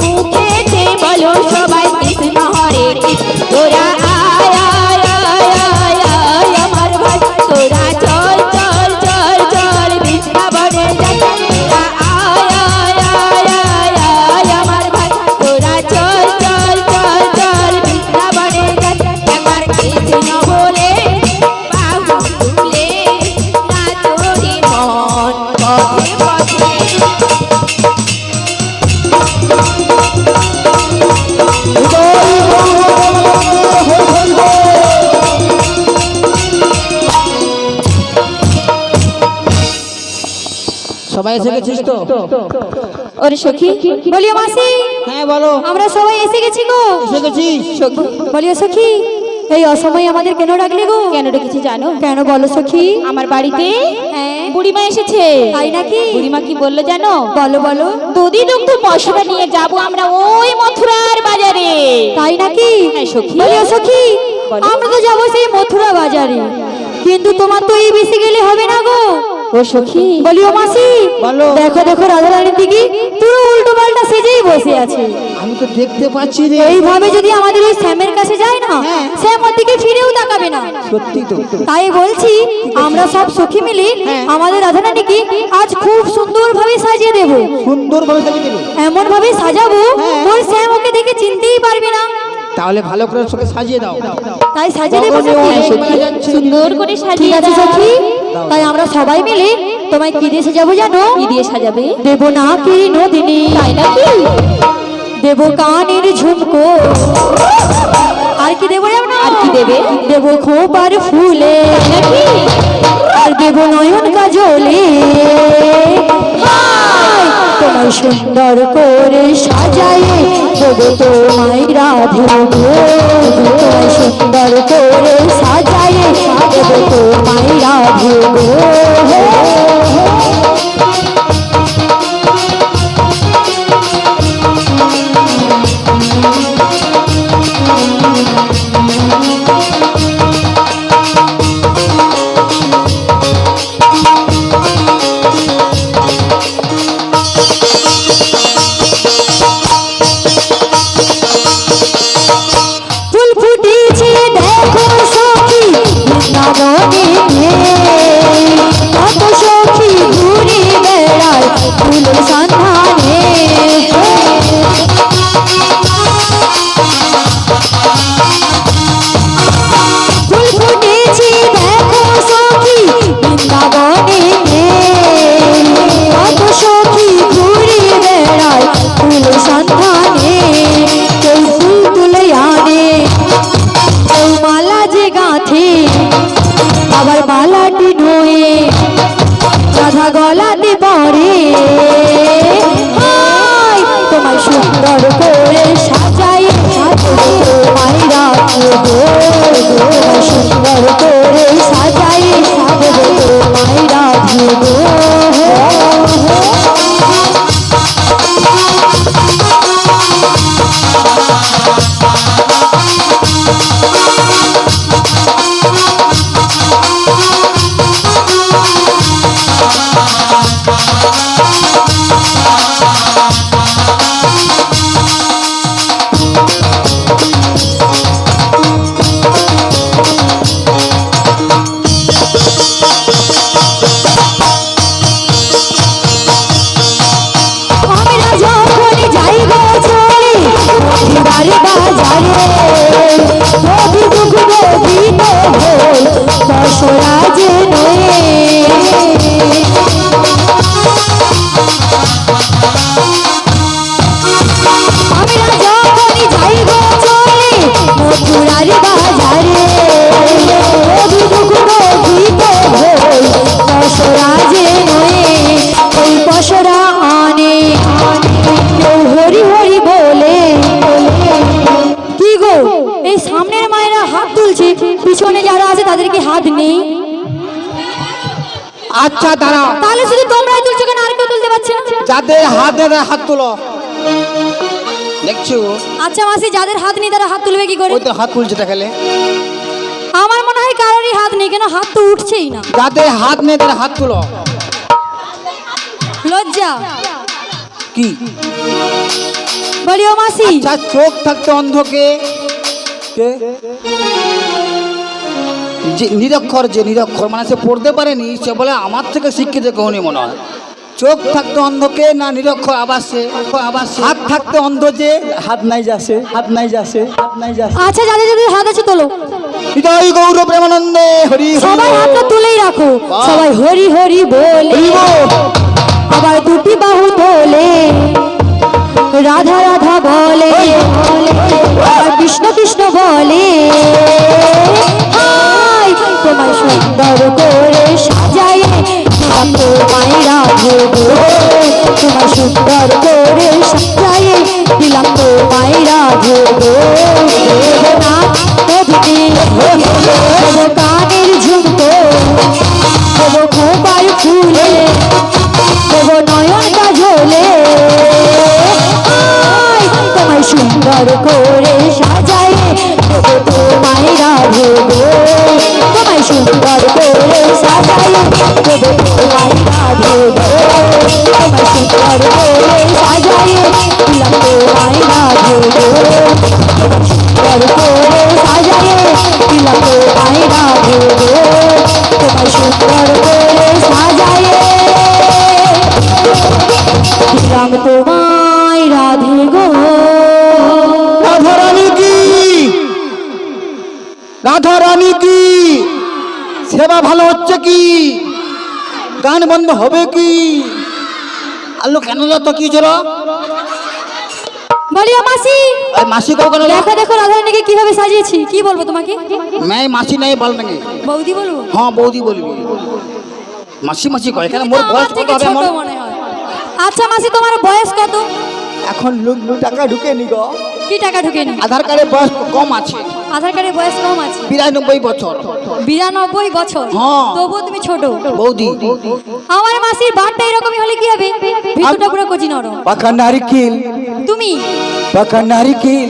মুখেতে বলো সবাই কৃষ্ণ হরে কৃষ্ণ। তোরা আয় আয় আয় আয় আয় আমার ভাই, তোরা চল চল চল চল বৃন্দাবনে যাই। তোরা আয় আয় আয় আয় আয় আমার ভাই, তোরা চল চল চল চল বৃন্দাবনে যাই। একবার কৃষ্ণ বলে বাহু তুলে নাচো রে মন পথে পথে। সবাই এসে গেছিস তো? ওরে সখী বলিও মাসি, হ্যাঁ বলো। আমরা সবাই এসে গেছি গো। এসে গেছিস? সখী বলিও সখী, এই অসময়ে আমাদের কেন ডাকলে গো? কেন ডেকেছি জানো? কেন বলো সখী? আমার বাড়িতে হ্যাঁ বুড়িমা এসেছে। তাই নাকি? বুড়িমা কি বললো জানো? বলো বলো। দুধি দুগ্ধ মশলা নিয়ে যাব আমরা ওই মথুরার বাজারে। তাই নাকি? হ্যাঁ সখী। বলিও সখী, বলো। আমরা তো যাবো সেই মথুরা বাজারে, কিন্তু তোমার তো এই বেশি গেলে হবে না গো। ও সখী বলিও মাসি বলো। দেখো দেখো রাধারানীর দিকে পুরো উল্টো পাল্টা সেজেই বসে আছে। আমি তো দেখতে পাচ্ছি রে। এইভাবে যদি আমাদের ওই শ্যামের কাছে যায় না, শ্যাম ওর দিকে ফিরেও তাকাবে না। সত্যি তো। তাই বলছি আমরা সব সখী মিলে আমাদের রাধারানীকে আজ খুব সুন্দরভাবে সাজিয়ে দেব। সুন্দরভাবে সাজিয়ে দেবে। এমন ভাবে সাজাবো ওর শ্যাম ওকে দেখে চিনতেই পারবে না। তাহলে ভালো করে সকে সাজিয়ে দাও। তাই সাজিয়ে দেবো সখী। সুন্দর করে ঠিক সাজিয়ে আছে দাও। সখী, তাই আমরা সবাই মিলে তোমায় কি দিয়ে সাজাবো জানো? কি দিয়ে সাজাবে? দেব নাকি নদিনী, তাই নাকি? দেব কানের ঝুমকো, আর কি দেবো জানো? আর কি দেবে? দেব খোপার ফুলে, নাকি? আর দেব নয়ন কাজলে। হায়, তোমায় সুন্দর করে সাজায়ে দেব তোমায় রাধে গো। তোমায় সুন্দর করে সাজায়ে দেব তোমায় রাধে গো। ফুল ফুটেছে দেখো সখী বৃন্দাবনে, কত সখী ঘুরে বেড়ায় ফুলের সন্ধানে। ফুল ফুটেছে দেখো সখী বৃন্দাবনে, কত সখী ঘুরে বেড়ায় ফুলের সন্ধানে। কেউ ফুল তুলে আনে, কেউ মালা যে গাঁথে, আবার মালাটি নয়ে রাধা গলাতে পড়ে। হায়, তোমায় সুন্দর করে সাজায়ে তোমায় রাখবো গো। তোমায় সুন্দর করে সাজায়ে তোমায় রাখবো গো। আমরা যখন যাইব চলে মথুরার বাজারে, মধু দুগ্ধ গীত ভোল দশরাজ নয়ে। আমরা যখন যাইব চলে মথুরার বাজারে, মধু দুগ্ধ গীত ভোল দশরাজ নয়ে। ওই পশরা আনে কেউ হরি হরি বলে। কি গো, এই সামনের মায়েরা হাত তুলছে, পিছনে যারা আছে তাদের কি হাত নেই? আচ্ছা দাঁড়াও, তাহলে শুধু তোমরাই তুলছো কেন, আর কেউ তুলতে পারছে না? যাদের হাত নেই তারা হাত তুলো। দেখছো আচ্ছা মাসি, যাদের হাত নেই তারা হাত তুলবে কি করে? ওই তো হাত তুলছে দেখালে। আমার মনে হয় কারোরই হাত নেই, কেন হাত তো উঠছেই না। যাদের হাত নেই তারা হাত তুলো। লজ্জা কি বলিও মাসি। আচ্ছা, চোখ থাকতে অন্ধকে কে? যে নিরক্ষর, যে নিরক্ষর মানে সে পড়তে পারেনি, সে বলে আমার থেকে শিক্ষিত কখনই মনে হয়। চোখ থাকতে অন্ধকে না নিরক্ষর আবার সে, হাত থাকতে অন্ধ যে হাত নাই যাচ্ছে, হাত নাই যাচ্ছে, হাত নাই যাচ্ছে। আচ্ছা, যাদের যাদের হাত আছে তোলো। হৃদয় গৌর প্রেমানন্দে হরি হরি সবাই বল। হাতটা তুলেই রাখো। বাহ। সবাই হরি হরি বলে, হরি বল। আবার দুটি বাহু তোলে রাধা রাধা বলে, আবার কৃষ্ণ কৃষ্ণ বলে। হায়, তোমায় সুন্দর করে সাজায়ে তোমায় রাধে গো। তোমায় সুন্দর করে সাজায়ে দিলাম তোমায় রাধে গো। দেবনাথ নদীতে দেব কানের ঝুমকো, দেব খোপার ফুলে, দেব নয়ন কাজলে। হায়, তোমায় সুন্দর করে সাজায়ে দেব তোমায় রাধে গো। তোমায় সুন্দর করে সাজায়ে দেব তোমায় দিলাম তোমায় রাধে গো সুন্দর করে সাজায়ে দিলাম তোমায় রাধে গো তোমায় সুন্দর করে সাজায়ে দিলাম তোমায় রাধে গো। রাধা রানী কি, রাধা রানী কি, সেবা ভালো হচ্ছে কি, গান বন্ধ হবে কি? আলো কেন তো কি ছিল? বলিও মাসি, মাসি কো কেন? দেখো দেখো রাধারানীকে কিভাবে সাজিয়েছি, কি বলবো তোমাকে? मैं मासी नहीं बोल रहे। বৌদি বলবো? हाँ बौदी बोलबी। মাসি মাসি কয় কেন? মোর বয়স কত হবে? ছোট আমার মনে হয়। আচ্ছা মাসি তোমার বয়স কত? এখন লোক টাকা ঢুকে নি গো। কি টাকা ঢুকে নি? আধার কার্ডে বয়স কম আছে, আধার কার্ডে বয়স কম আছে 92 বছর। 92 বছর? হ্যাঁ। তবুও তুমি ছোট। বৌদি আমার মাসির বাটটা এরকমই হলে কি হবে? ভিতরটা পুরো কচি নরম। পাকা নারকেল, তুমি পাকা নারকেল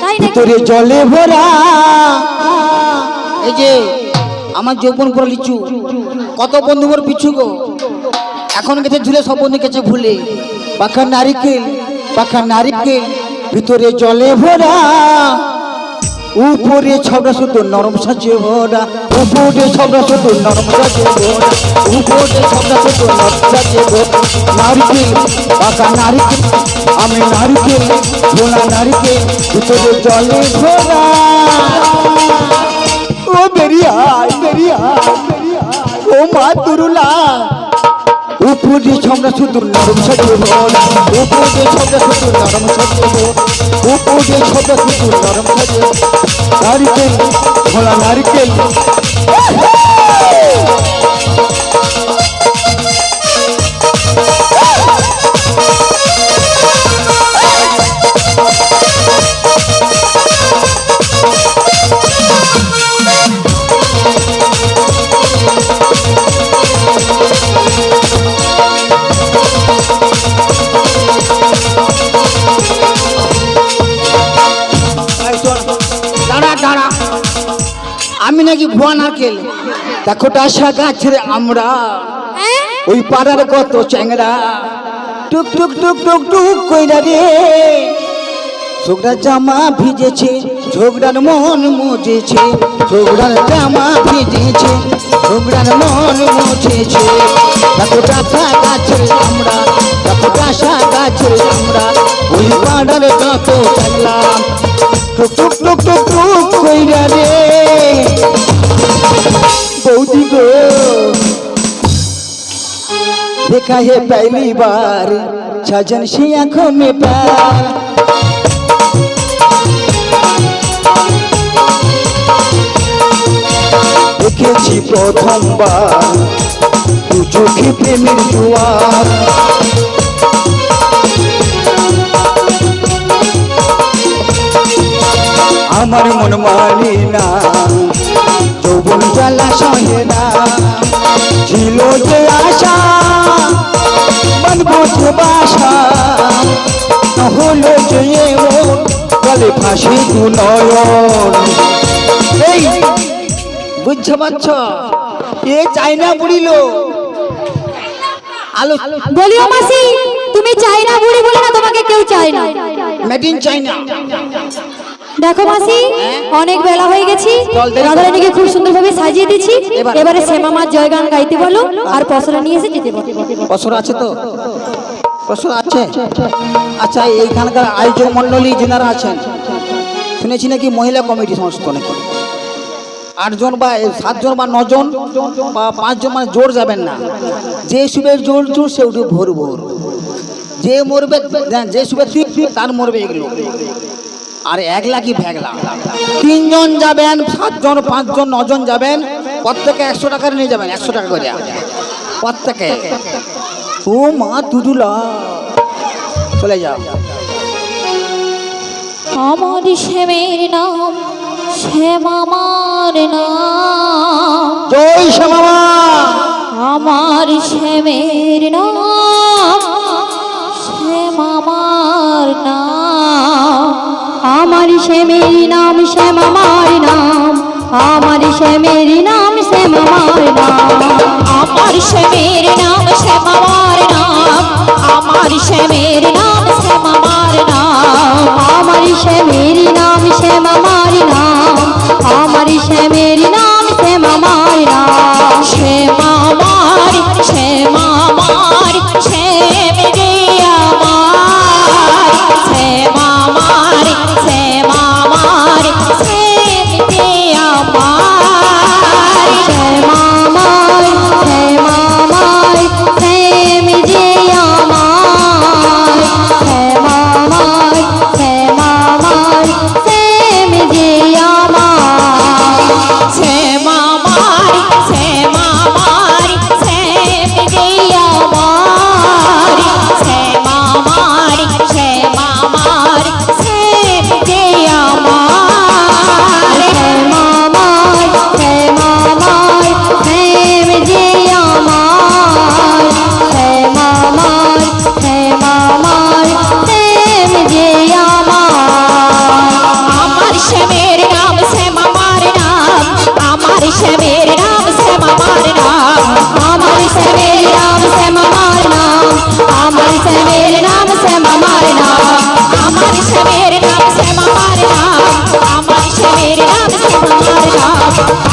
তাই নাকি? ভিতরে জলে ভরা। এই যে আমার যৌবন করে লিচু, কত বন্ধুর পিছু গো, এখন গেছে ঝুলে, সব বন্ধু গেছে ভুলে। পাকা নারকেল, পাকা নারকেল ভিতরে জলে ভরা, উপরে ছবড়া শুধু নরম সাজে ভরা, উপরে ছবড়া শুধু নরম সাজে ভরা, উপরে ছবড়া শুধু নরম সাজে ভরা। নারকেল, পাকা নারকেল, আমি নারকেল, ভোলা নারকেল ভিতরে জলে ভরা। ও বেরিয়া বেরিয়া, ও মা তুরুলা, উপরে ছবড়া শুধু নরম সাজে ভরা, উপরে ছবড়া শুধু নরম সাজে ভরা, উপরে ছবড়া শুধু নরম সাজে ভরা। নারকেল, ভোলা নারকেল। দাঁড়া দাঁড়া, আমি নাকি ভুয়া নারকেল, দেখো টাসা গাছের আমরা, ওই পাড়ার কত চ্যাংরা, টুক টুক টুক টুক টুক কইরা রে, ঝগড়া জামা ভিজেছে, ঝগড়ার মন মুজেছে, ঝগড়ার জামা ভিজেছে, ঝগড়ার মন মুজেছে। দেখো টাসা গাছের আমরা, দেখো টাসা গাছের আমরা, ওই পাড়ার কত চ্যাংরা, টুক টুক টুক টুক টুক কইরা রে। बौदी गो देखा है पहली बार सजन से आंखों में प्यार, দেখেছি প্রথমবার দু চোখে প্রেমের জোয়ার, আমার মন মানে না, যৌবন জ্বালা সহে না, ছিল যে আশা বাঁধবো যে বাসা, হলো যে এমন গলে ফাঁসি দু নয়ন। এই বুঝতে পারছ, এ চাইনা বুড়িল আলো। বলিও মাসি, তুমি চাই না বুড়ি বলে না তোমাকে কেউ চায় না। Made in China. দেখো মাসি, অনেক বেলা হয়ে গেছি, রাধারানীকে খুব সুন্দরভাবে সাজিয়ে দিয়েছি, এবারে শ্যামা মার জয়গান গাইতে বলো, আর পসরা নিয়ে এসে যেতে বলো। পসরা আছে তো? পসরা আছে। আচ্ছা, এইখানকার আয়োজক মন্ডলী যারা আছেন, শুনেছি নাকি মহিলা কমিটি সমস্ত নাকি 8 জন বা 7 জন বা 9 জন বা 5 জন, মানে জোর যাবেন না, যে সুবের জোর জোর সে উঠে ভোর ভোর, যে মরবে, যে সুবে তার মরবে এগুলো। আর 1 লাখই ভ্যাগলা, 3 জন যাবেন, 7 জন, 5 জন, 9 জন যাবেন, প্রত্যেকে 100 টাকা নিয়ে যাবেন, 100 টাকা করে প্রত্যেকে। ও মা তুদুলা, চলে যাও। আমার শ্যামের নাম শ্যামামার নাম, জয় শ্যামা। আমার শ্যামের নাম শ্যামামার নাম, আমার শ্যামের নাম শ্যামামার নাম, আমার শ্যামের নাম শ্যামামার নাম, আমার শ্যামের নাম শ্যামামার নাম, আমার শ্যামের নাম শ্যামামার নাম।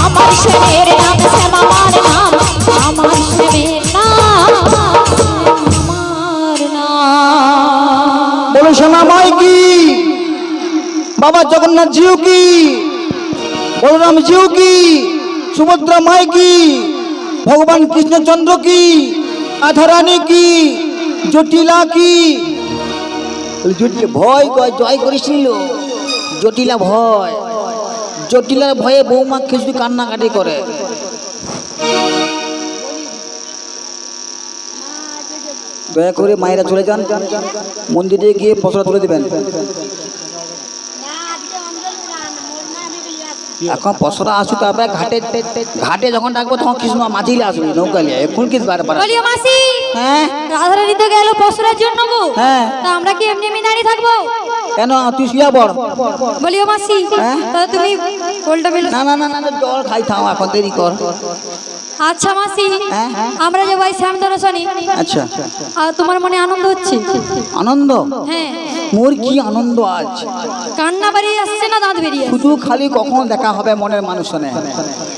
আমার শ্যামের নাম শ্যাম আমার নাম, আমার শ্যামের নাম আমার নাম। বলো শ্যামা মাই কি, বাবা জগন্নাথ জিউ কি, বলরাম জিউ কি, সুভদ্রা মাই কি, ভগবান কৃষ্ণচন্দ্র কি, রাধারানী কি, জটিলা কি। ভয় জয় করেছিল জটিলা, ভয় জটিলার ভয়ে বৌমা কিছু কান্নাকাটি করে। দয়া করে মায়েরা চলে যান, মন্দিরে গিয়ে পসরা তুলে দেবেন। এখন পসরা আসুক, তারপরে ঘাটে ঘাটে যখন ডাকবো তখন কৃষ্ণ মাঝিলে আসবে, নৌকা নিয়ে এখন কি ব্যাপার। বলিও মাসি, হ্যাঁ রাধারানী তো গেল পশুরার জন্য গো, হ্যাঁ তা আমরা কি এমনি এমনি দাঁড়িয়ে থাকবো? কেন তুই শুয়া পড়। বলিও মাসি, হ্যাঁ? তা তুমি উল্টা বেলো। না না না না জল খাই থাও, এখন দেরি কর। আচ্ছা মাসি, হ্যাঁ? আমরা যাবো এই শ্যাম দর্শনে। আচ্ছা আর তোমার মনে আনন্দ হচ্ছে? আনন্দ? হ্যাঁ। মোর কি আনন্দ আজ, কান্না বেরিয়ে আসছে না দাঁত বেরিয়ে আসছে? শুধু খালি কখন দেখা হবে মনের মানুষ শোনে।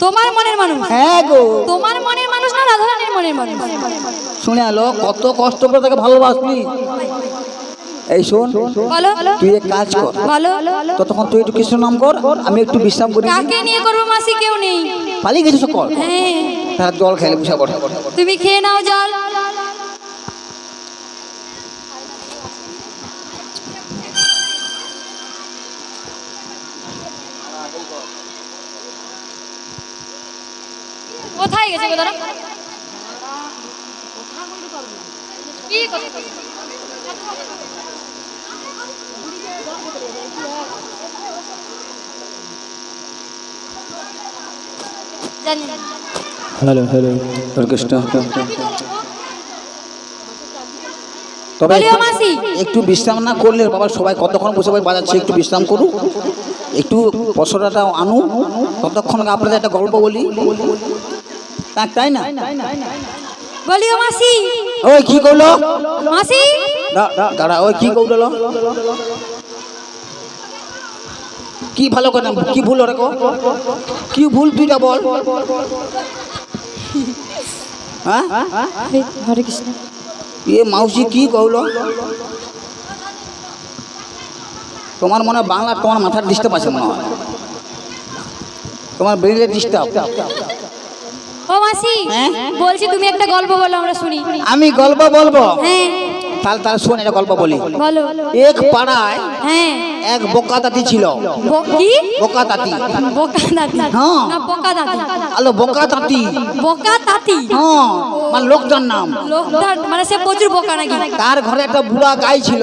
তোমার মনের মানুষ? হ্যাঁ গো, তোমার মনের মানুষ না রাধারানীর মনের মানুষ? শুনে আলো কত কষ্ট করে তাকে ভালোবাসলি। এই শোন, বলো তুই এক কাজ কর, বলো। ততক্ষণ তুই একটু কৃষ্ণ নাম কর, আমি একটু বিশ্রাম করি। কাকে নিয়ে করবো মাসি? কেউ নেই। পালিয়ে গেছিস কর, হ্যাঁ, তার জল খেলে বুঝা কর। তুমি খেয়ে নাও জল। কোথায় গেছে গো দাদা? কি কথা? জানি না। হ্যালো হ্যালো কৃষ্ণ তবে বলিও মাসি, একটু বিশ্রাম না করলে বাবা সবাই কতক্ষণ বসে বসে বাজাচ্ছে, একটু বিশ্রাম করুক, একটু পসরাটা আনু, ততক্ষণ আপনাদের একটা গল্প বলি, তাই না? বলিও মাসি। ওই কি করলো মাসি, দাঁড়া, ওই কি করলো, কি ভালো করে কি ভুল ওরে কো, কি ভুল তুইটা বল। হ্যাঁ হরে কৃষ্ণ। এ মাউসি কি কইলো? তোমার মনে হয় বাংলা, তোমার মাথার ডিস্টার্ব আছে মনে হয়, তোমার ব্রেনের ডিস্টার্ব। ও মাসি, হ্যাঁ? বলছি তুমি একটা গল্প বলো, আমরা শুনি। আমি গল্প বলবো? হ্যাঁ তাহলে শোন, এটা গল্প বলি। বলো। এক পাড়ায় হ্যাঁ। এক বোকা তাঁতি ছিল। কি? বোকা তাঁতি? বোকা দাঁতি? হ্যাঁ। না বোকা দাঁতি? আলো বোকা তাঁতি। বোকা তাঁতি? হ্যাঁ, মানে লোকটার নাম। লোকটা মানে সে প্রচুর বোকা নাকি? তার ঘরে একটা বুড়া গাই ছিল।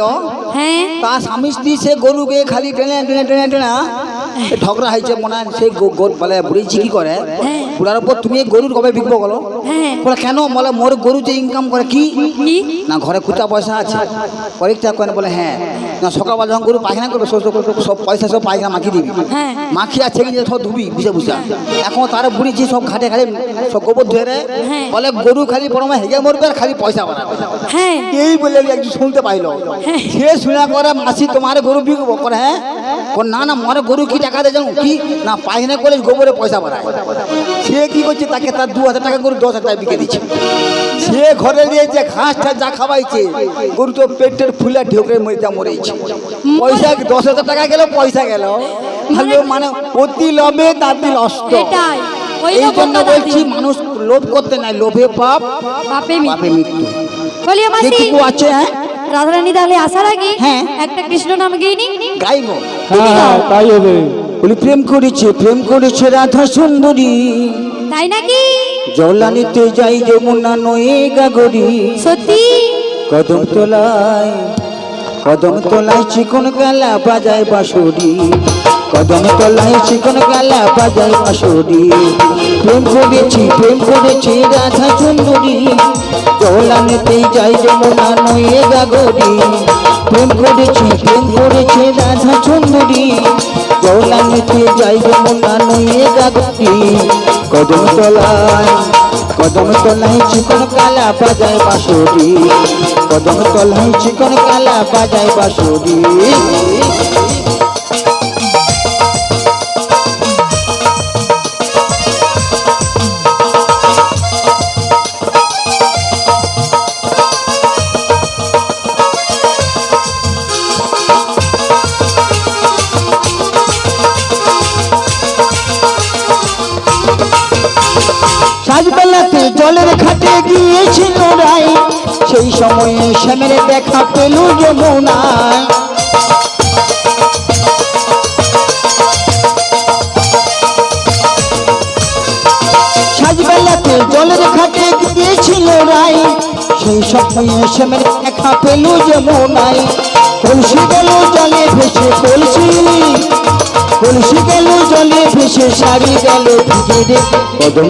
হ্যাঁ। তার স্বামী স্ত্রী সে গরুকে খালি টেনে টেনে টেনে টেনে ঝগড়া হয়েছে মনে হয়। সেই বলে বুড়িছি কি করে, বুড়ার উপর তুমি গরুর কবে বিকবো বলো? হ্যাঁ। বলে কেন? বলে মোর গরু যে ইনকাম করে কি কি? না ঘরে খুচা পয়সা আছে, কয়েকটা কেন? বলে হ্যাঁ। না সকালবেলা যখন গরু পায়খানা করবে সব পয়সা সব পায়খানা মাখিয়ে দিবি। হ্যাঁ। মাখিয়ে আছে কিন্তু সব ধুবি বুঝে বুঝা। এখন তারা বুড়িছি সব ঘাটে ঘাটে সব গোবর ধুয়ে রে। হ্যাঁ। বলে গরু খালি পরমা হেগে মরবে আর খালি পয়সা বাড়াবে। হ্যাঁ। এই বলে একটু শুনতে পাইলো। সে শুনে করে মাসি তোমার গরু বিকবো? করে হ্যাঁ। না না মরে গরু কি টাকা দেয় জানো কি না পায়খানা করে গোবরে পয়সা বাড়ায়। সে কি করছে, তাকে তার 2000 টাকা করে 10,000 টাকা বিকে দিচ্ছে। সে ঘরে নিয়েছে ঘাসটা যা খাওয়াইছে, গরু তো পেটের ফুলে ঢোকে মরেছে। পয়সা 10,000 টাকা গেল, পয়সা গেল। মানে অতি লোভে তাতি নষ্ট। এটাই ওই এই জন্য বলছি মানুষ লোভ করতে নাই, লোভে পাপ বাপে পাপে মৃত্যু। বলিও মাসি, যেটুকু আছে হ্যাঁ রাধারানী তাহলে আসার আগে হ্যাঁ। একটা কৃষ্ণ নাম গেইনি গাইবো। হ্যাঁ তাই হবে। বলি প্রেম করেছে রাধা সুন্দরী, তাই নাকি? জলানিতে যাই যমুনা নয়ে গাগরি। সত্যি? কদম তলায় চিকন গালা বাজায় বাঁশরি, কদম তলায় চিকন গালা বাজায় বাঁশরি। প্রেম করেছে রাধা সুন্দরী, জলানিতে যাই যমুনা নয়ে গাগরি। প্রেম করেছে রাধা সুন্দরী, জলানিতে যাই যমুনা নয়ে গাগরি। কদম তলায় চিকন কালা বাজায় বাঁশরি, কদম তলায় চিকন কালা বাজায় বাঁশরি। জলের ঘাটে গিয়েছিল রাই, সেই সময়ে শ্যামের দেখা পেল যমুনায়। সাজবেলাতে জলের ঘাটে গিয়েছিল রাই, সেই সময়ে শ্যামের দেখা পেল যমুনায়। কলসি গেল জলে ভেসে, কলসি গেল জলে ভেসে, শাড়ি গেল ভিজে রে। কদম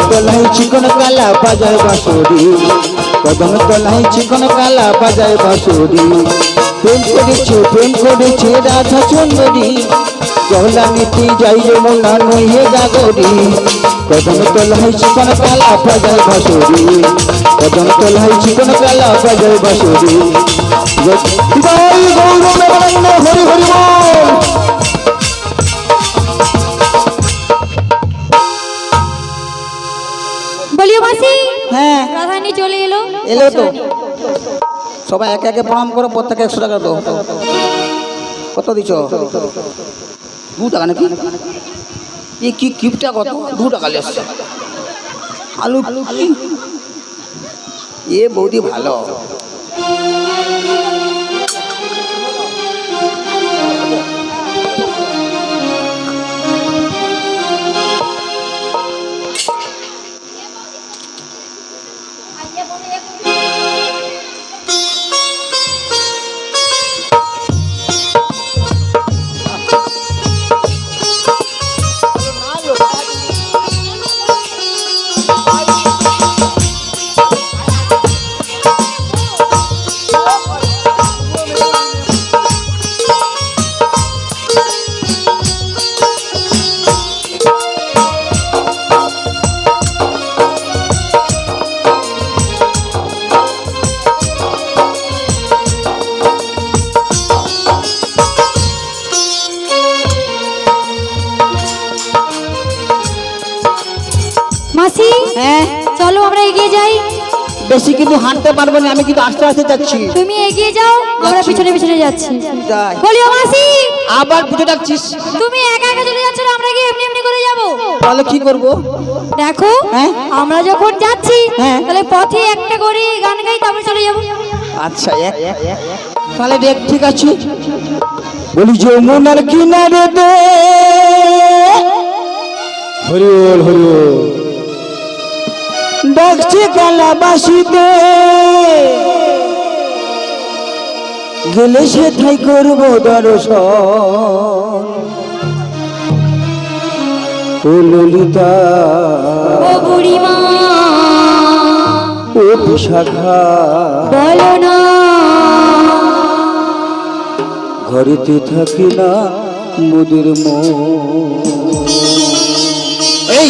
তলায় চিকন কালা বাজায় বাঁশরি, কদম তলায় চিকন কালা বাজায় বাঁশরি। প্রেম করেছে রাধা চন্দ্রী, চলা নিতে যাই যমুনা নইয়ে গাগরি। কদম তলায় চিকন কালা বাজায় বাঁশরি, কদম তলায় চিকন কালা বাজায় বাঁশরি। জয় গৌরবানন্দ হরি হরি বল। বলিও মাসি, হ্যাঁ রাধারানী চলে এলো। এলো তো, সবাই একে একে প্রণাম করো, প্রত্যেকে 100 টাকা দাও। কত দিছ? 2 টাকা নাকি? এই কি কিপটা কত? 2 টাকা লেসছে। আলু এ বৌদি ভালো। মাসি, হ্যাঁ চলো আমরা এগিয়ে যাই। বেশি কিন্তু হাঁটতে পারবো না, আমি কিন্তু আস্তে আস্তে যাচ্ছি। তুমি এগিয়ে যাও, আমরা পিছনে পিছনে যাচ্ছি। যাই। বলিও মাসি, আবার পুজো ডাকছিস? তুমি একা একা চলে যাচ্ছ না, আমরা কি এমনি এমনি করে যাব? তাহলে কি করবো? দেখো, হ্যাঁ? আমরা যখন যাচ্ছি হ্যাঁ। তাহলে পথে একটা করে গান গাই, তারপরে চলে যাব। আচ্ছা তাহলে দেখ, ঠিক আছে। বলি যমুনার কিনারে দে, হরি বল হরি বল। ডাকছে কালাবাসিতে, গেলে সেটাই করবো দর্শন। ও ললিতা, ও বুড়িমা, ও বিশাখা, বলো না ঘরেতে থাকি না মোদের মন। এই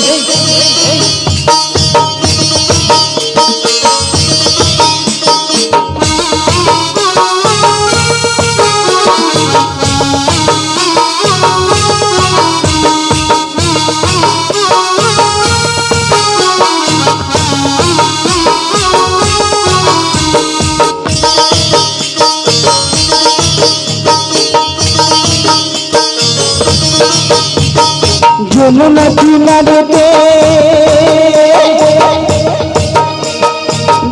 যমুনা কিনারেতে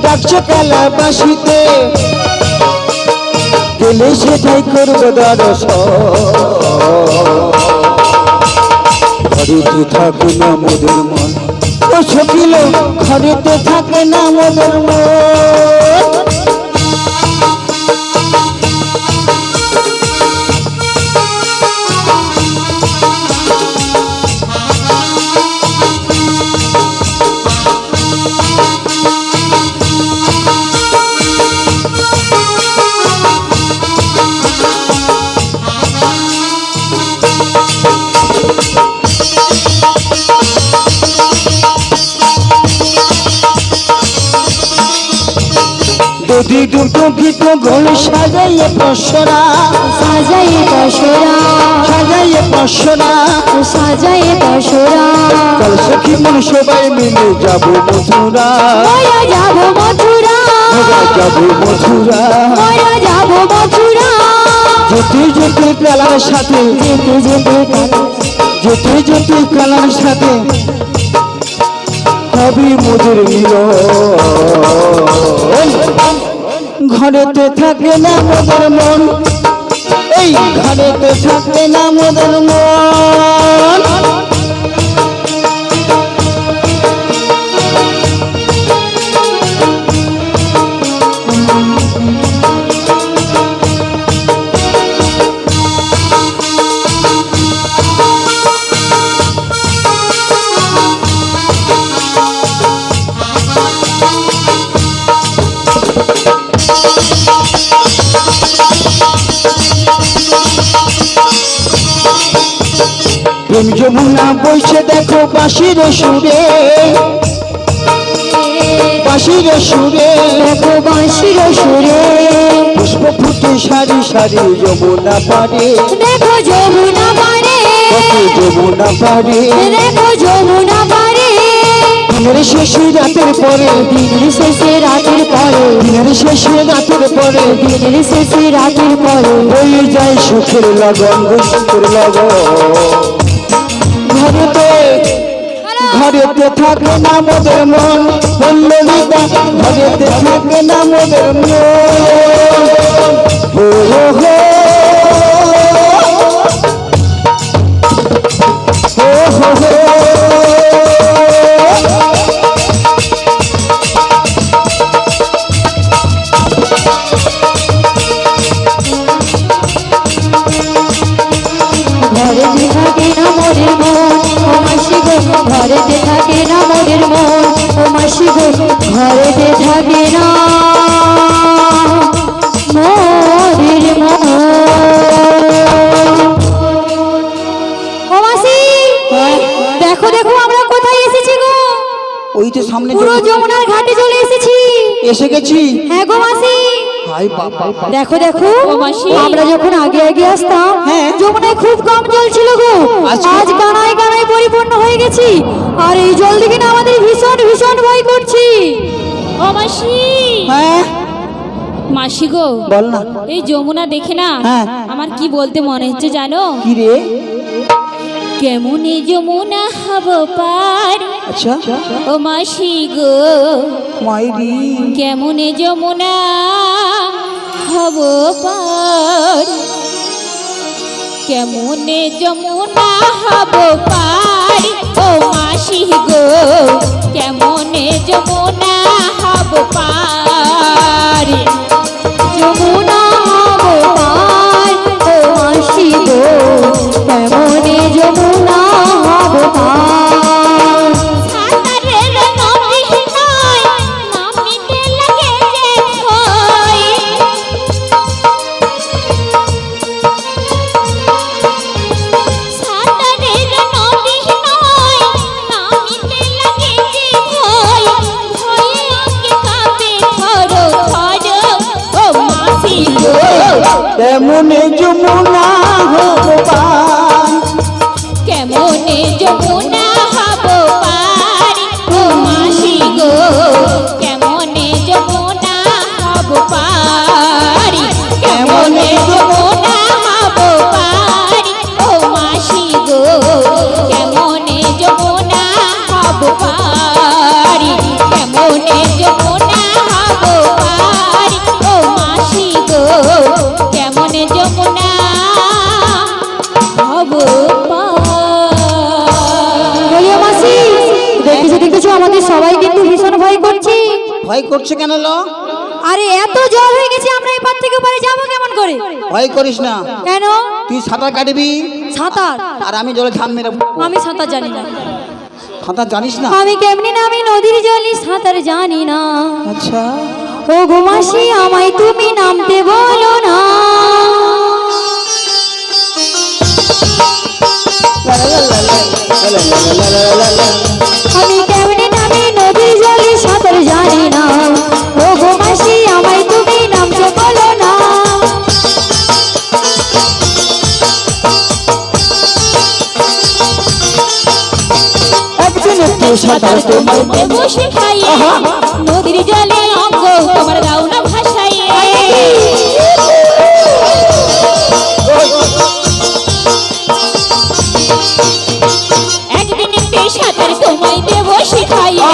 ডাকছে কালাবাসিতে, গেলে সেটাই করবো দর্শন। ঘরেতে থাকে না মোদের মন, ও সকিল ঘরেতে থাকে না মোদের মন। যদি দুটো গীত গোল সাজাইয়ে পশরা, সাজাইয়ে দশরা, সাজাইয়ে পশরা, সাজাইয়ে দশরা, কাল সখী মন সবাই মিলে যাবো মথুরা, ময়া যাব মথুরা, যাবো মথুরা। ময়া যাব মথুরা, যেতে যেতে কালার সাথে, যেতে যেতে কাল, যেতে যেতে কালার সাথে সবই মোদের মিলন। ঘরেতে থাকে না মোদের মন, এই ঘরেতে থাকে না মোদের মন। প্রেম যমুনা বইছে দেখো বাঁশির সুরে, বাঁশির সুরে দেখো বাঁশির সুরে, পুষ্প ফুটে সারি সারি যমুনা পারে, দেখো যমুনা পারে, যমুনা পারে। দেখো যমুনা পারে। দিনের শেষে রাতের পরে, দিনের শেষে রাতের পরে, দিনের শেষে রাতের পরে, দিনের শেষে রাতের পরে বয়ে যায় সুখের লগন, সুখের লগন। ঘরেতে ঘরেতে থাকে না মোদের মন, পল্লবিতা ঘরেতে থাকে না মোদের মন। হো হো হো হো হো হো। ঘরেতে থাকে না মোদের মন, ও মাসি গো ঘরেতে থাকে না মোদের মন, ও মাসি গো ঘরেতে থাকে না মোদের মন। ও মাসি, দেখো দেখো আমরা কোথায় এসেছি গো? ওই তো সামনে পুরো যমুনার ঘাটে চলে এসেছি। এসে গেছি। হ্যাঁ গো মাসি, হাই বাবা, দেখো দেখো আমরা যখন আগে আগে আসতাম হ্যাঁ। যমুনায় খুব কম জল ছিল গো, আজ কানায় কানায় পরিপূর্ণ হয়ে গেছি। আর এই জল দেখে না আমাদের ভীষণ ভীষণ ভয় করছি। ও মাসি, হ্যাঁ মাসি গো, বল না। এই যমুনা দেখে না হ্যাঁ। আমার কি বলতে মনে হচ্ছে জানো? কি রে? কেমন এই যমুনা হব পার, আচ্ছা ও মাসি গো, মাইরি। কেমন এই যমুনা হব পার, কেমন এই যমুনা হব পার, ও মাসি গো, কেমন এই যমুনা হব পার। যমুনা হব পার, ও মাসি গো, কেমনে যমুনা হব পার। সাঁতারের নদী নয়, নামিতে লাগে যে ভয়। সাঁতারের নদী নয়, নামিতে লাগে যে ভয়। ভয়ে আগে কাঁপে থর থর, ও মাসি গো, তেমনে যমুনা হব পার, কেমনে যমুনা হব পার, ও মাসি গো, কেমনে যমুনা হব পার, কেমনে যমুনা হব পার, ও মাসি গো, কেমনে যমুনা হব পার, কেমনে যমুনা হব পার, ও মাসি গো, কেমনে যমুনা হব পার। বলিও মাসি, দেখেছো দেখেছো আমাদের সবাই কিন্তু ভীষণ ভয় করছি। ভয় করছে কেন লো? আরে এত জল হয়ে গেছে, আমরা এই পার থেকে ওপারে যাবো কেমন করে? ভয় করিস না, কেন? তুই সাঁতার কাটবি সাঁতার? আর আমি জলে ঝাঁপ মেরে পড়বো। আমি সাঁতার জানি না। সাঁতার জানিস না? আমি কেমনি নামি নদীর জলে সাঁতার জানি না। আচ্ছা ও গো মাসি, আমায় তুমি নামতে বলো না। আমি কেমনি নামি নদীর জলে সাঁতার জানি না। ও গো মাসি, আমায় তুমি নামতে বলো না। একদিন একটু সাঁতার তোমায় বসে খাই, নদীর জলে অঙ্গ তোমার দাও না ভাসাইয়ে। একদিন একটু সাঁতার তোমায় দেব শিখাইয়ে,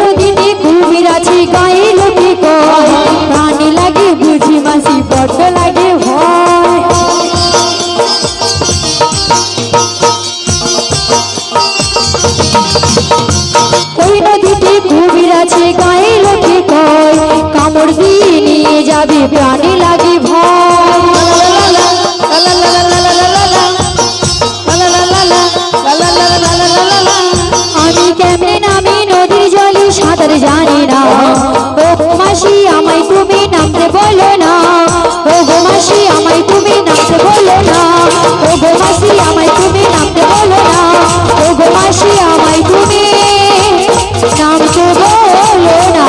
নদীতে কুমির আছে গায়ে লোকে কয় প্রাণী লাগে বুঝি মাসি বড্ড লাগে ভয় ওই নদীতে কুমির আছে গায়ে লোকে কয় কামড় দিয়ে নিয়ে যাবে প্রাণী লাগে আমি কেমনে নামি নদীর জলে সাঁতার জানি না ও মাসি আমায় তুমি নামতে বলো না ও গো মাসি আমায় তুমি নামতে বলো না ও গো মাসি আমায় তুমি নামতে বলো না ও গো মাসি আমায় তুমি নামতে বলো না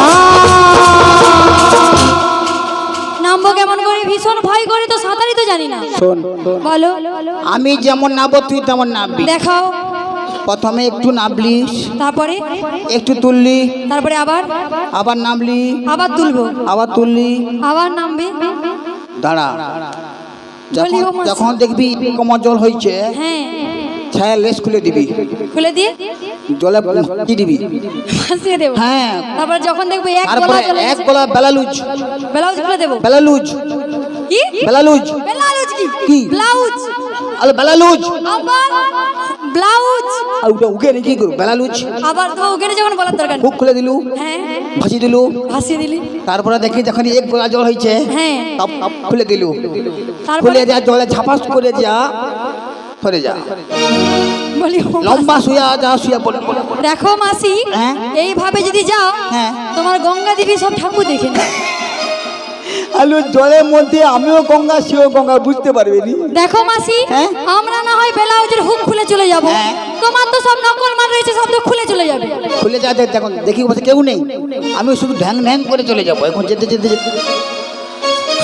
নামবো কেমন করে ভীষণ ভয় করে তো সাঁতারই তো জানি না শোন বলো আমি যেমন নামবো তুই তেমন নামবি দেখাও প্রথমে একটু নামলিস, তারপরে একটু তুললি, তারপরে আবার আবার নামলি, আবার তুলবো আবার তুললি, আবার নামবে দাঁড়া। বলি ও মাসি। যখন দেখবি কোমর জল হয়েছে হ্যাঁ ছায়া লেস খুলে দিবি, খুলে দিয়ে জলে কি দিবি, ভাসিয়ে দেবো হ্যাঁ। তারপর যখন দেখবো এক তারপরে গলা চলে এক গেছে, গলা বেলালুজ, ব্লাউজ খুলে দেবো বেলালুজ, কি বেলালুজ, ব্লাউজ কি কি? ব্লাউজ আরে বেলালুজ, আবার ব্লাউজ আর ওটা উকে রেখে কি করবো বেলালুজ, আবার তো ওখানে যখন বলার দরকার নেই। বুক খুলে দিলু, হ্যাঁ ভাসি দিলু, ভাসিয়ে দিলি তারপরে দেখি যখন এক গলা জল হয়েছে হ্যাঁ খুলে দিলু, তারপরে খুলে যা জলে ঝাপাস করে যা সরে যা, বলি ও মাসি। লম্বা শুয়া যা শুয়া পড়ে। দেখো মাসি হ্যাঁ? এইভাবে যদি যাও হ্যাঁ। তোমার গঙ্গা দেবী সব ঠাকুর দেখে নেবে। আলু জলের মধ্যে আমিও গঙ্গা সেও গঙ্গা বুঝতে পারবে নি। দেখো মাসি হ্যাঁ? আমরা না হয় ব্লাউজের হুক খুলে চলে যাব হ্যাঁ। তোমার তো সব নকল মাল রয়েছে সব তো খুলে চলে যাবে খুলে যা দেখুন দেখি বলছে কেউ নেই, আমি শুধু ঢ্যাং ঢ্যাং করে চলে যাবো এখন যেতে যেতে যেতে।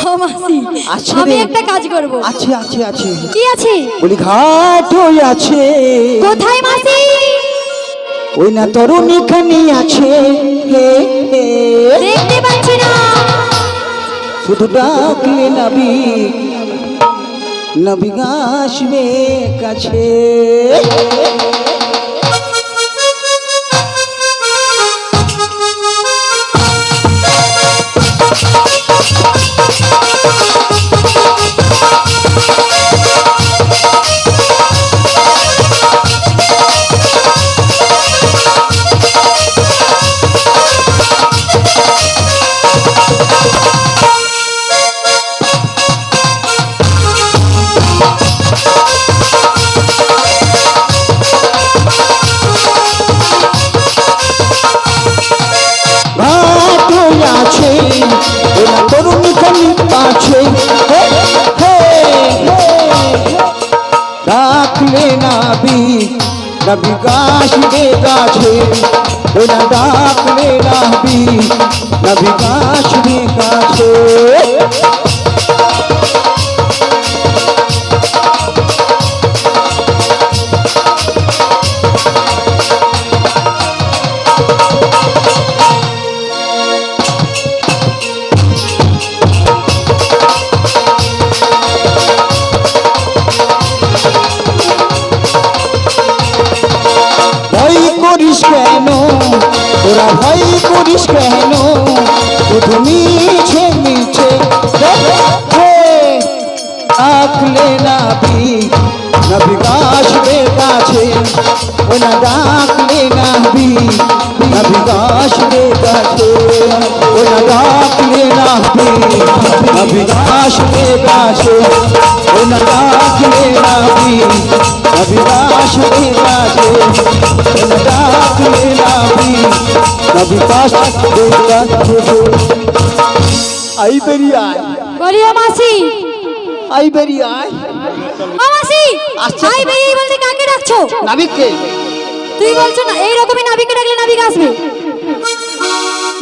ও মাসি আছে আমি রে। একটা কাজ করব আছে আছে আছে কি আছে বলি ঘাট হয়ে আছে, কোথায় মাসি ওই না তরুণী খানি আছে, হে হে দেখতে পাচ্ছি না শুধু ডাকলে নবী নবী আসবে কাছে। ঘাট হয়ে আছে ওই না তরুণী খানি আছে, হে হে ডাকলে নবী নবী আসবে কাছে, ওই না ডাকলে নবী নবী আসবে কাছে। ভয় করিস কেন তোরা ভয় করিস কেন, শুধু মিছে মিছে ডাকলে নবী নবী আসবে কাছে, ও না ডাকলে নবী নবী আসবে কাছে, ও না ডাকলে নবী নবী আসবে কাছে, ও না ডাকলে নবী নবী আসবে কাছে, ও না ডাকলে নবী নবী আসবে কাছে। আই বেরিয়ে আয়, বলি ও মাসি আই বেরিয়ে আয়। ও মাসি আসছে। আই বেরিয়ে বলতে কাকে ডাকছো নাবিককে তুই বলছো না এইরকমই নাবিকে ডাকলে নাবিক আসবে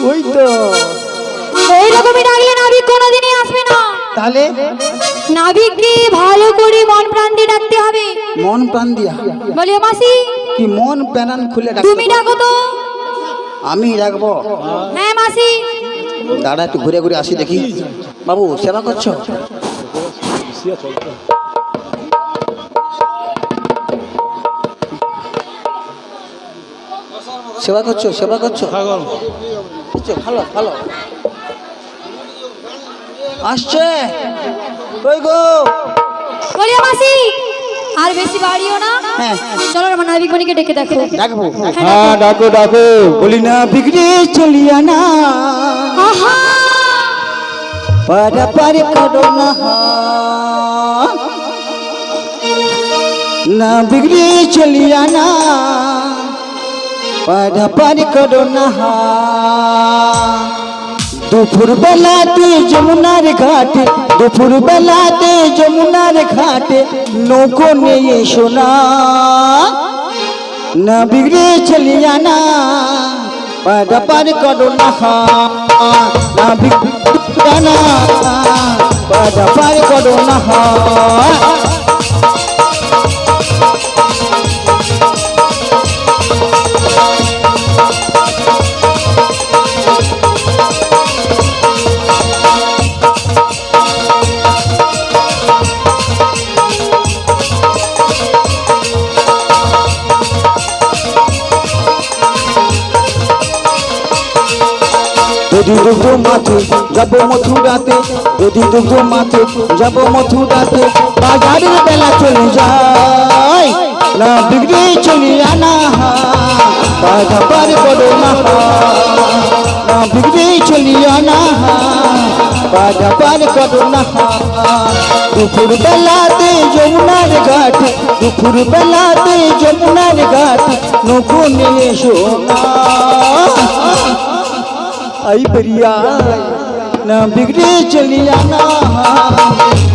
ওই তো এইরকমই ডাকলে নাবিক কোনোদিনই আসবে না তাহলে নাবিককে ভালো করে মন প্রাণ দিয়ে ডাকতে হবে মন প্রাণ দিয়া বলি ও মাসি কি মন প্রাণ খুলে ডাক, তুমি ডাকো তো আমি রাখবো। হ্যাঁ মাসি দাঁড়া একটু ঘুরে ঘুরে আসি দেখি। বাবু সেবা করছো? সেবা করছো সেবা করছো ছাগল বুঝছো? ভালো ভালো আসছে কই গো বলিও মাসি আর বেশি বাড়িও না, হ্যাঁ চলো আমার নাবিক মণিকে ডেকে দেখো। ডাকবো হ্যাঁ ডাকো ডাকো বলি না বিগড়ে চলিয়া না আহা পারা পারে করো না না বিগড়ে চলিয়া না পারা পারে করো না দুপুর বেলাতে যমুনার ঘাটে দুপুর বেলাতে যমুনার ঘাটে নৌকো নিয়ে শোনা না বিগড়ে চলিয়া না পারা পারে করো না না বিগড়ে না পারা পারে করো না যদি দুগ্ধ মাথে যাব মথুরাতে যদি দুগ্ধ মাথে যাব মথুরাতে বাজারের বেলা চলে যায় না বিগড়ে চলিয়া না বাধা পার করো না না বিগড়ে চলিয়া না বাধা পার করো না দুপুর বেলাতে যমুনার ঘাট দুপুর বেলাতে যমুনার ঘাট নৌকো নিয়ে শোনা आई बरिया ना बिगड़े चलिया ना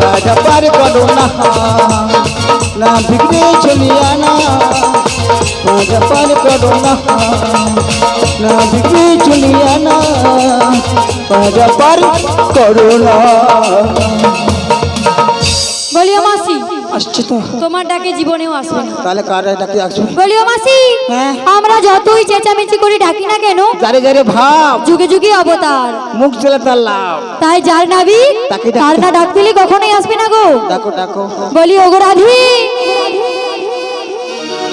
बाजा पार करो ना ना बिगड़े चलिया ना बाजा पार करो ना ना बिगड़े चलिया ना बाजा पार करो ना বলিও মাসি আসছে তো তোমার ডাকে জীবনেও আসবে না। তাহলে কার ডাকি আসবে বলিও মাসি হ্যাঁ। আমরা যতই চেঁচামেচি করে ডাকি না কেন যারে যারে ভাব যুগে যুগে অবতার, মুখ চলে তার লাভ তাই যার নাবিক তাকে ডাকতে তার না ডাক পেলে কখনোই আসবে না গো। ডাকো ডাকো বলি ওগো রাধি,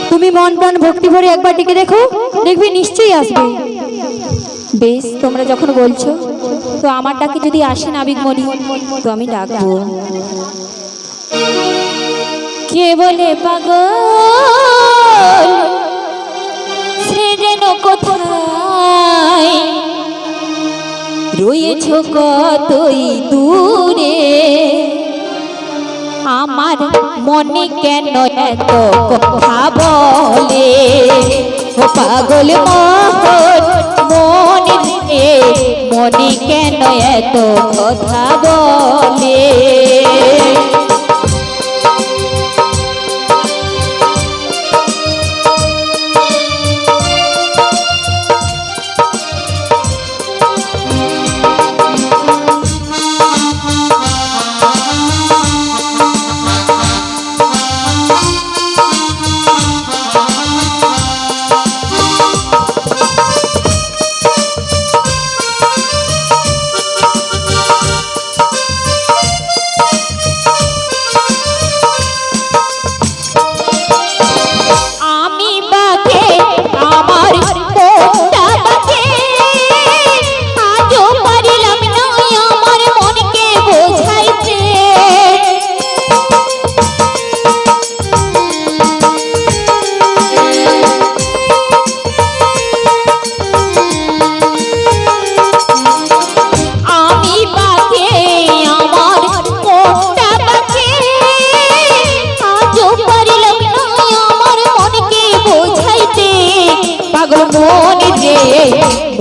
তুমি মন প্রাণ ভক্তি ভরে একবার ডেকে দেখো, দেখবি নিশ্চয়ই আসবে। বেশ, তোমরা যখন বলছো তো আমার ডাকে যদি আসে নাবিক মনি তো আমি ডাকবো। কে বলে পাগল সে যেন কোথায় রয়েছ কতই দূরে, আমার মনে কেন এত কথা বলে, ও পাগল মোহন মনে রে মনে কেন এত কথা বলে।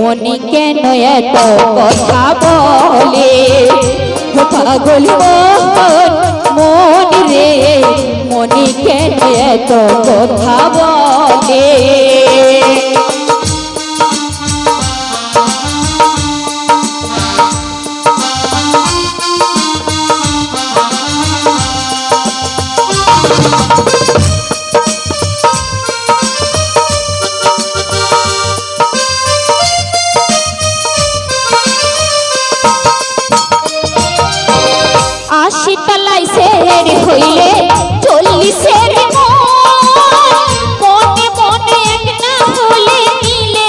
মনে কেন এত কথা বলে, পাগল মন রে মনে কেন এত কথা বলে। হইলে 40-এর মনে মনে এক না হলে মিলে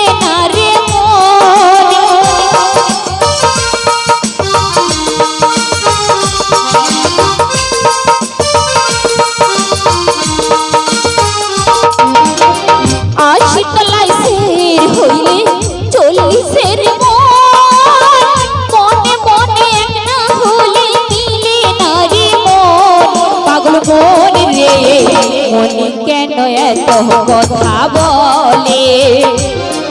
বলে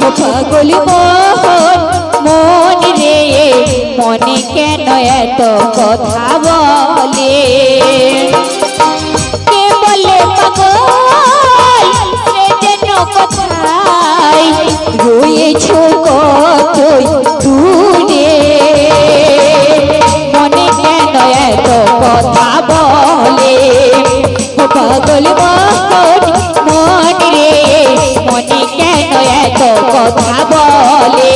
ও পাগল মোহন মন রে মনে কেন এত কথা বলে কে বলে পাগল সে যেন কোথায় রয়েছ কতই দূরে মনে কেন এত কথা বলে ও পাগল মোহন মন রে মনে কেন এত কথা বলে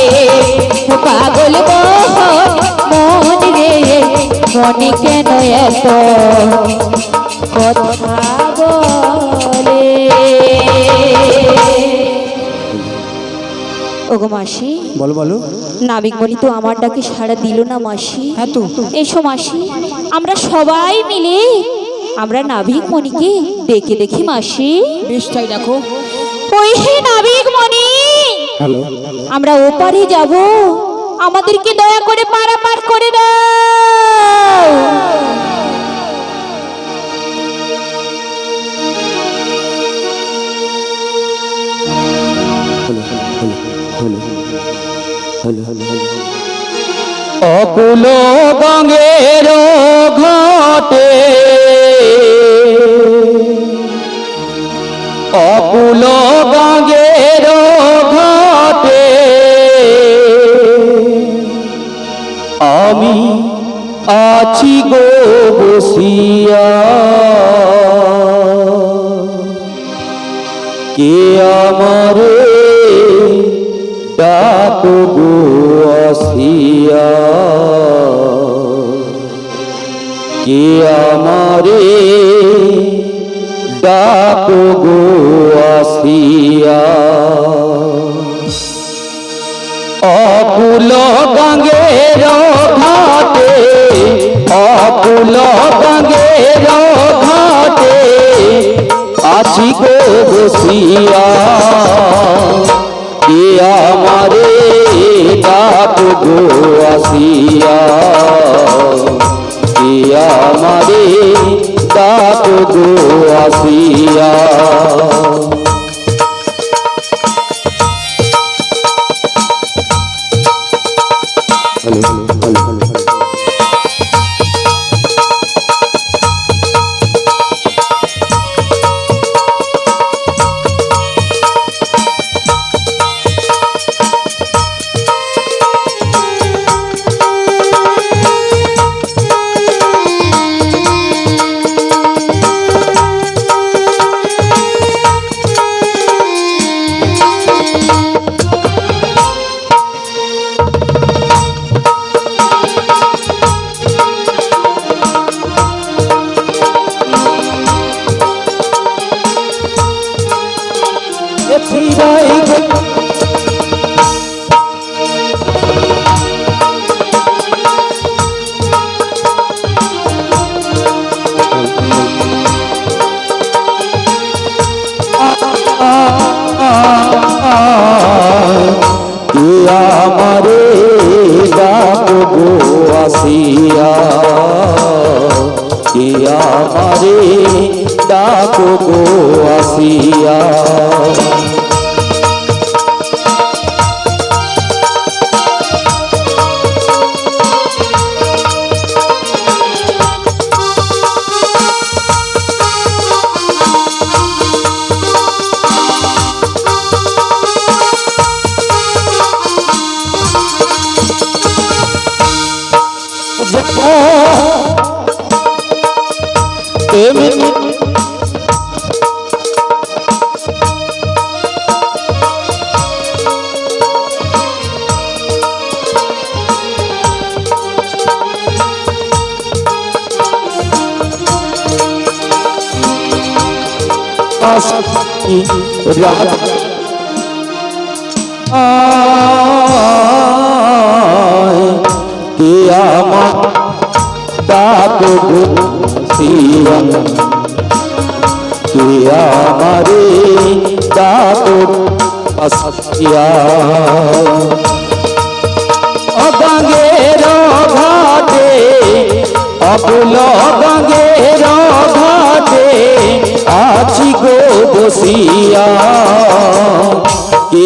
ও পাগল মোহন মন রে মনে কেন এত কথা বলে ওগো মাসি বলো বলো। নাবিক মণি তো আমার ডাকে সাড়া দিল না মাসি। হ্যাঁ তো। এসো মাসি আমরা সবাই মিলে আমরা নাবিক মণিকে ডেকে দেখি মাসি। বেশ তাই দেখো। ওই হে নাবিক মণি, হ্যালো, আমরা ওপারে যাব, আমাদেরকে দয়া করে পারাপার করে দাও। অকুল গঙ্গের ঘাটে অকুল গঙ্গের ঘাটে আমি আছি গো বসিয়া কে আমারে ডাকো গো আসিয়া কে আমারে ডাকো গো আসিয়া অকুল গঙ্গের ঘাটে অকুল গঙ্গের ঘাটে আছি গো বসিয়া কে আমারে ডাকো গো আসিয়া কে আমারে ডাকো গো আসিয়া আমারে ডাকো গো আসিয়া কে আমারে ডাকো গো আসিয়া কে আমার ডাকো গো আসিয়া কে আমারে ডাকো আসিয়া গঙ্গের ঘাটে অকুল গঙ্গের ঘাটে আছি গো বসিয়া কে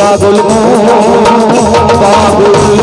পাগল মন পাগল